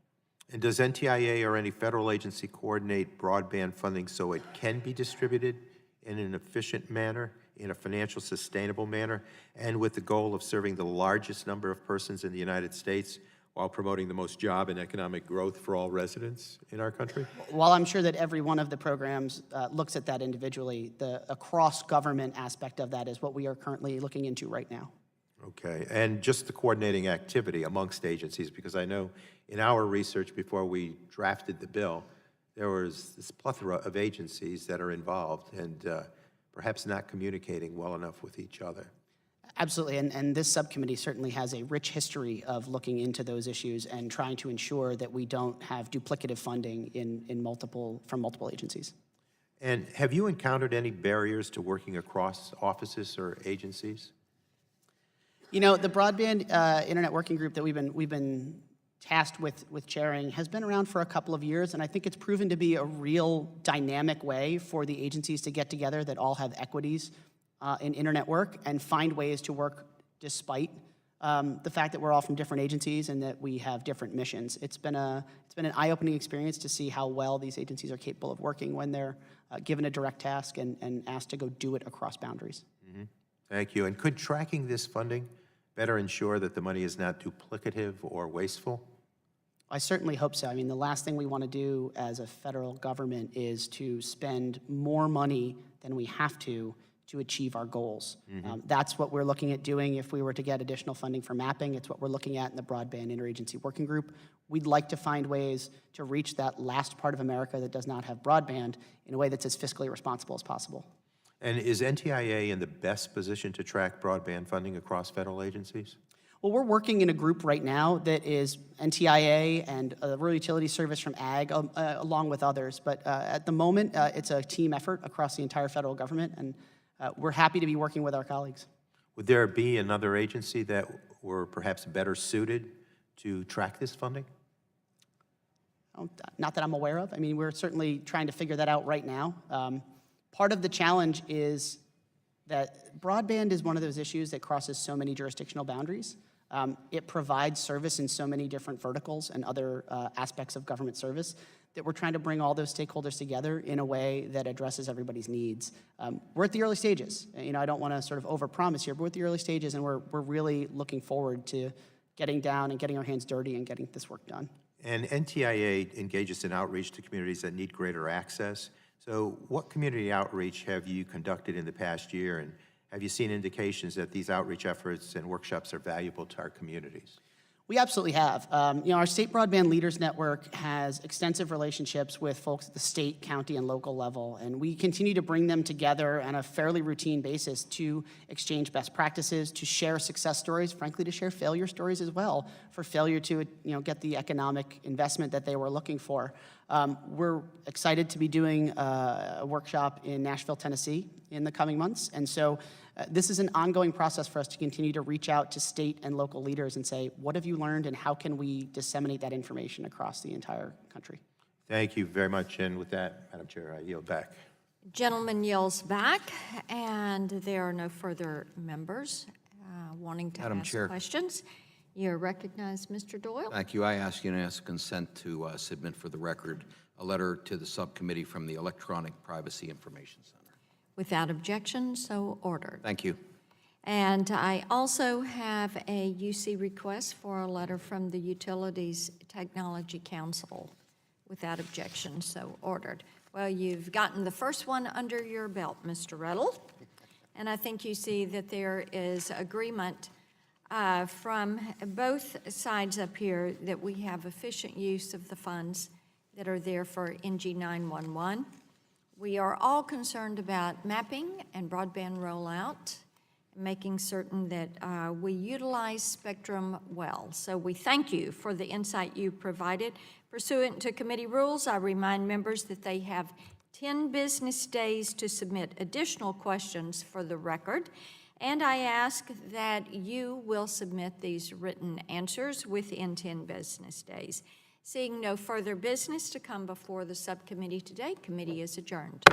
And does NTIA or any federal agency coordinate broadband funding so it can be distributed in an efficient manner, in a financial sustainable manner, and with the goal of serving the largest number of persons in the United States while promoting the most job and economic growth for all residents in our country? While I'm sure that every one of the programs looks at that individually, the cross-government aspect of that is what we are currently looking into right now. Okay, and just the coordinating activity amongst agencies, because I know in our research before we drafted the bill, there was this plethora of agencies that are involved and perhaps not communicating well enough with each other. Absolutely, and this subcommittee certainly has a rich history of looking into those issues and trying to ensure that we don't have duplicative funding from multiple agencies. And have you encountered any barriers to working across offices or agencies? You know, the Broadband Internet Working Group that we've been tasked with chairing has been around for a couple of years, and I think it's proven to be a real dynamic way for the agencies to get together that all have equities in internet work and find ways to work despite the fact that we're all from different agencies and that we have different missions. It's been an eye-opening experience to see how well these agencies are capable of working when they're given a direct task and asked to go do it across boundaries. Mm-hmm. Thank you. And could tracking this funding better ensure that the money is not duplicative or wasteful? I certainly hope so. I mean, the last thing we want to do as a federal government is to spend more money than we have to achieve our goals. Mm-hmm. That's what we're looking at doing if we were to get additional funding for mapping. It's what we're looking at in the Broadband Interagency Working Group. We'd like to find ways to reach that last part of America that does not have broadband in a way that's as fiscally responsible as possible. And is NTIA in the best position to track broadband funding across federal agencies? Well, we're working in a group right now that is NTIA and the Rural Utility Service from Ag, along with others. But at the moment, it's a team effort across the entire federal government, and we're happy to be working with our colleagues. Would there be another agency that were perhaps better suited to track this funding? Not that I'm aware of. I mean, we're certainly trying to figure that out right now. Part of the challenge is that broadband is one of those issues that crosses so many jurisdictional boundaries. It provides service in so many different verticals and other aspects of government service that we're trying to bring all those stakeholders together in a way that addresses everybody's needs. We're at the early stages. You know, I don't want to sort of overpromise here, but we're at the early stages, and we're really looking forward to getting down and getting our hands dirty and getting this work done. And NTIA engages in outreach to communities that need greater access. So what community outreach have you conducted in the past year, and have you seen indications that these outreach efforts and workshops are valuable to our communities? We absolutely have. Our State Broadband Leaders Network has extensive relationships with folks at the state, county, and local level, and we continue to bring them together on a fairly routine basis to exchange best practices, to share success stories, frankly, to share failure stories as well, for failure to get the economic investment that they were looking for. We're excited to be doing a workshop in Nashville, Tennessee in the coming months, and so this is an ongoing process for us to continue to reach out to state and local leaders and say, what have you learned and how can we disseminate that information across the entire country? Thank you very much, and with that, Madam Chair, I yield back. Gentleman yields back, and there are no further members wanting to Madam ask Chair. questions. You're recognized, Mr. Doyle. Thank you. I ask unanimous consent to submit for the record a letter to the subcommittee from the Electronic Privacy Information Center. Without objection, so ordered. Thank you. And I also have a UC request for a letter from the Utilities Technology Council. Without objection, so ordered. Well, you've gotten the first one under your belt, Mr. Riddle. And I think you see that there is agreement from both sides up here that we have efficient use of the funds that are there for NG 911. We are all concerned about mapping and broadband rollout, making certain that we utilize spectrum well. So we thank you for the insight you provided. Pursuant to committee rules, I remind members that they have 10 business days to submit additional questions for the record, and I ask that you will submit these written answers within 10 business days. Seeing no further business to come before the subcommittee today, committee is adjourned.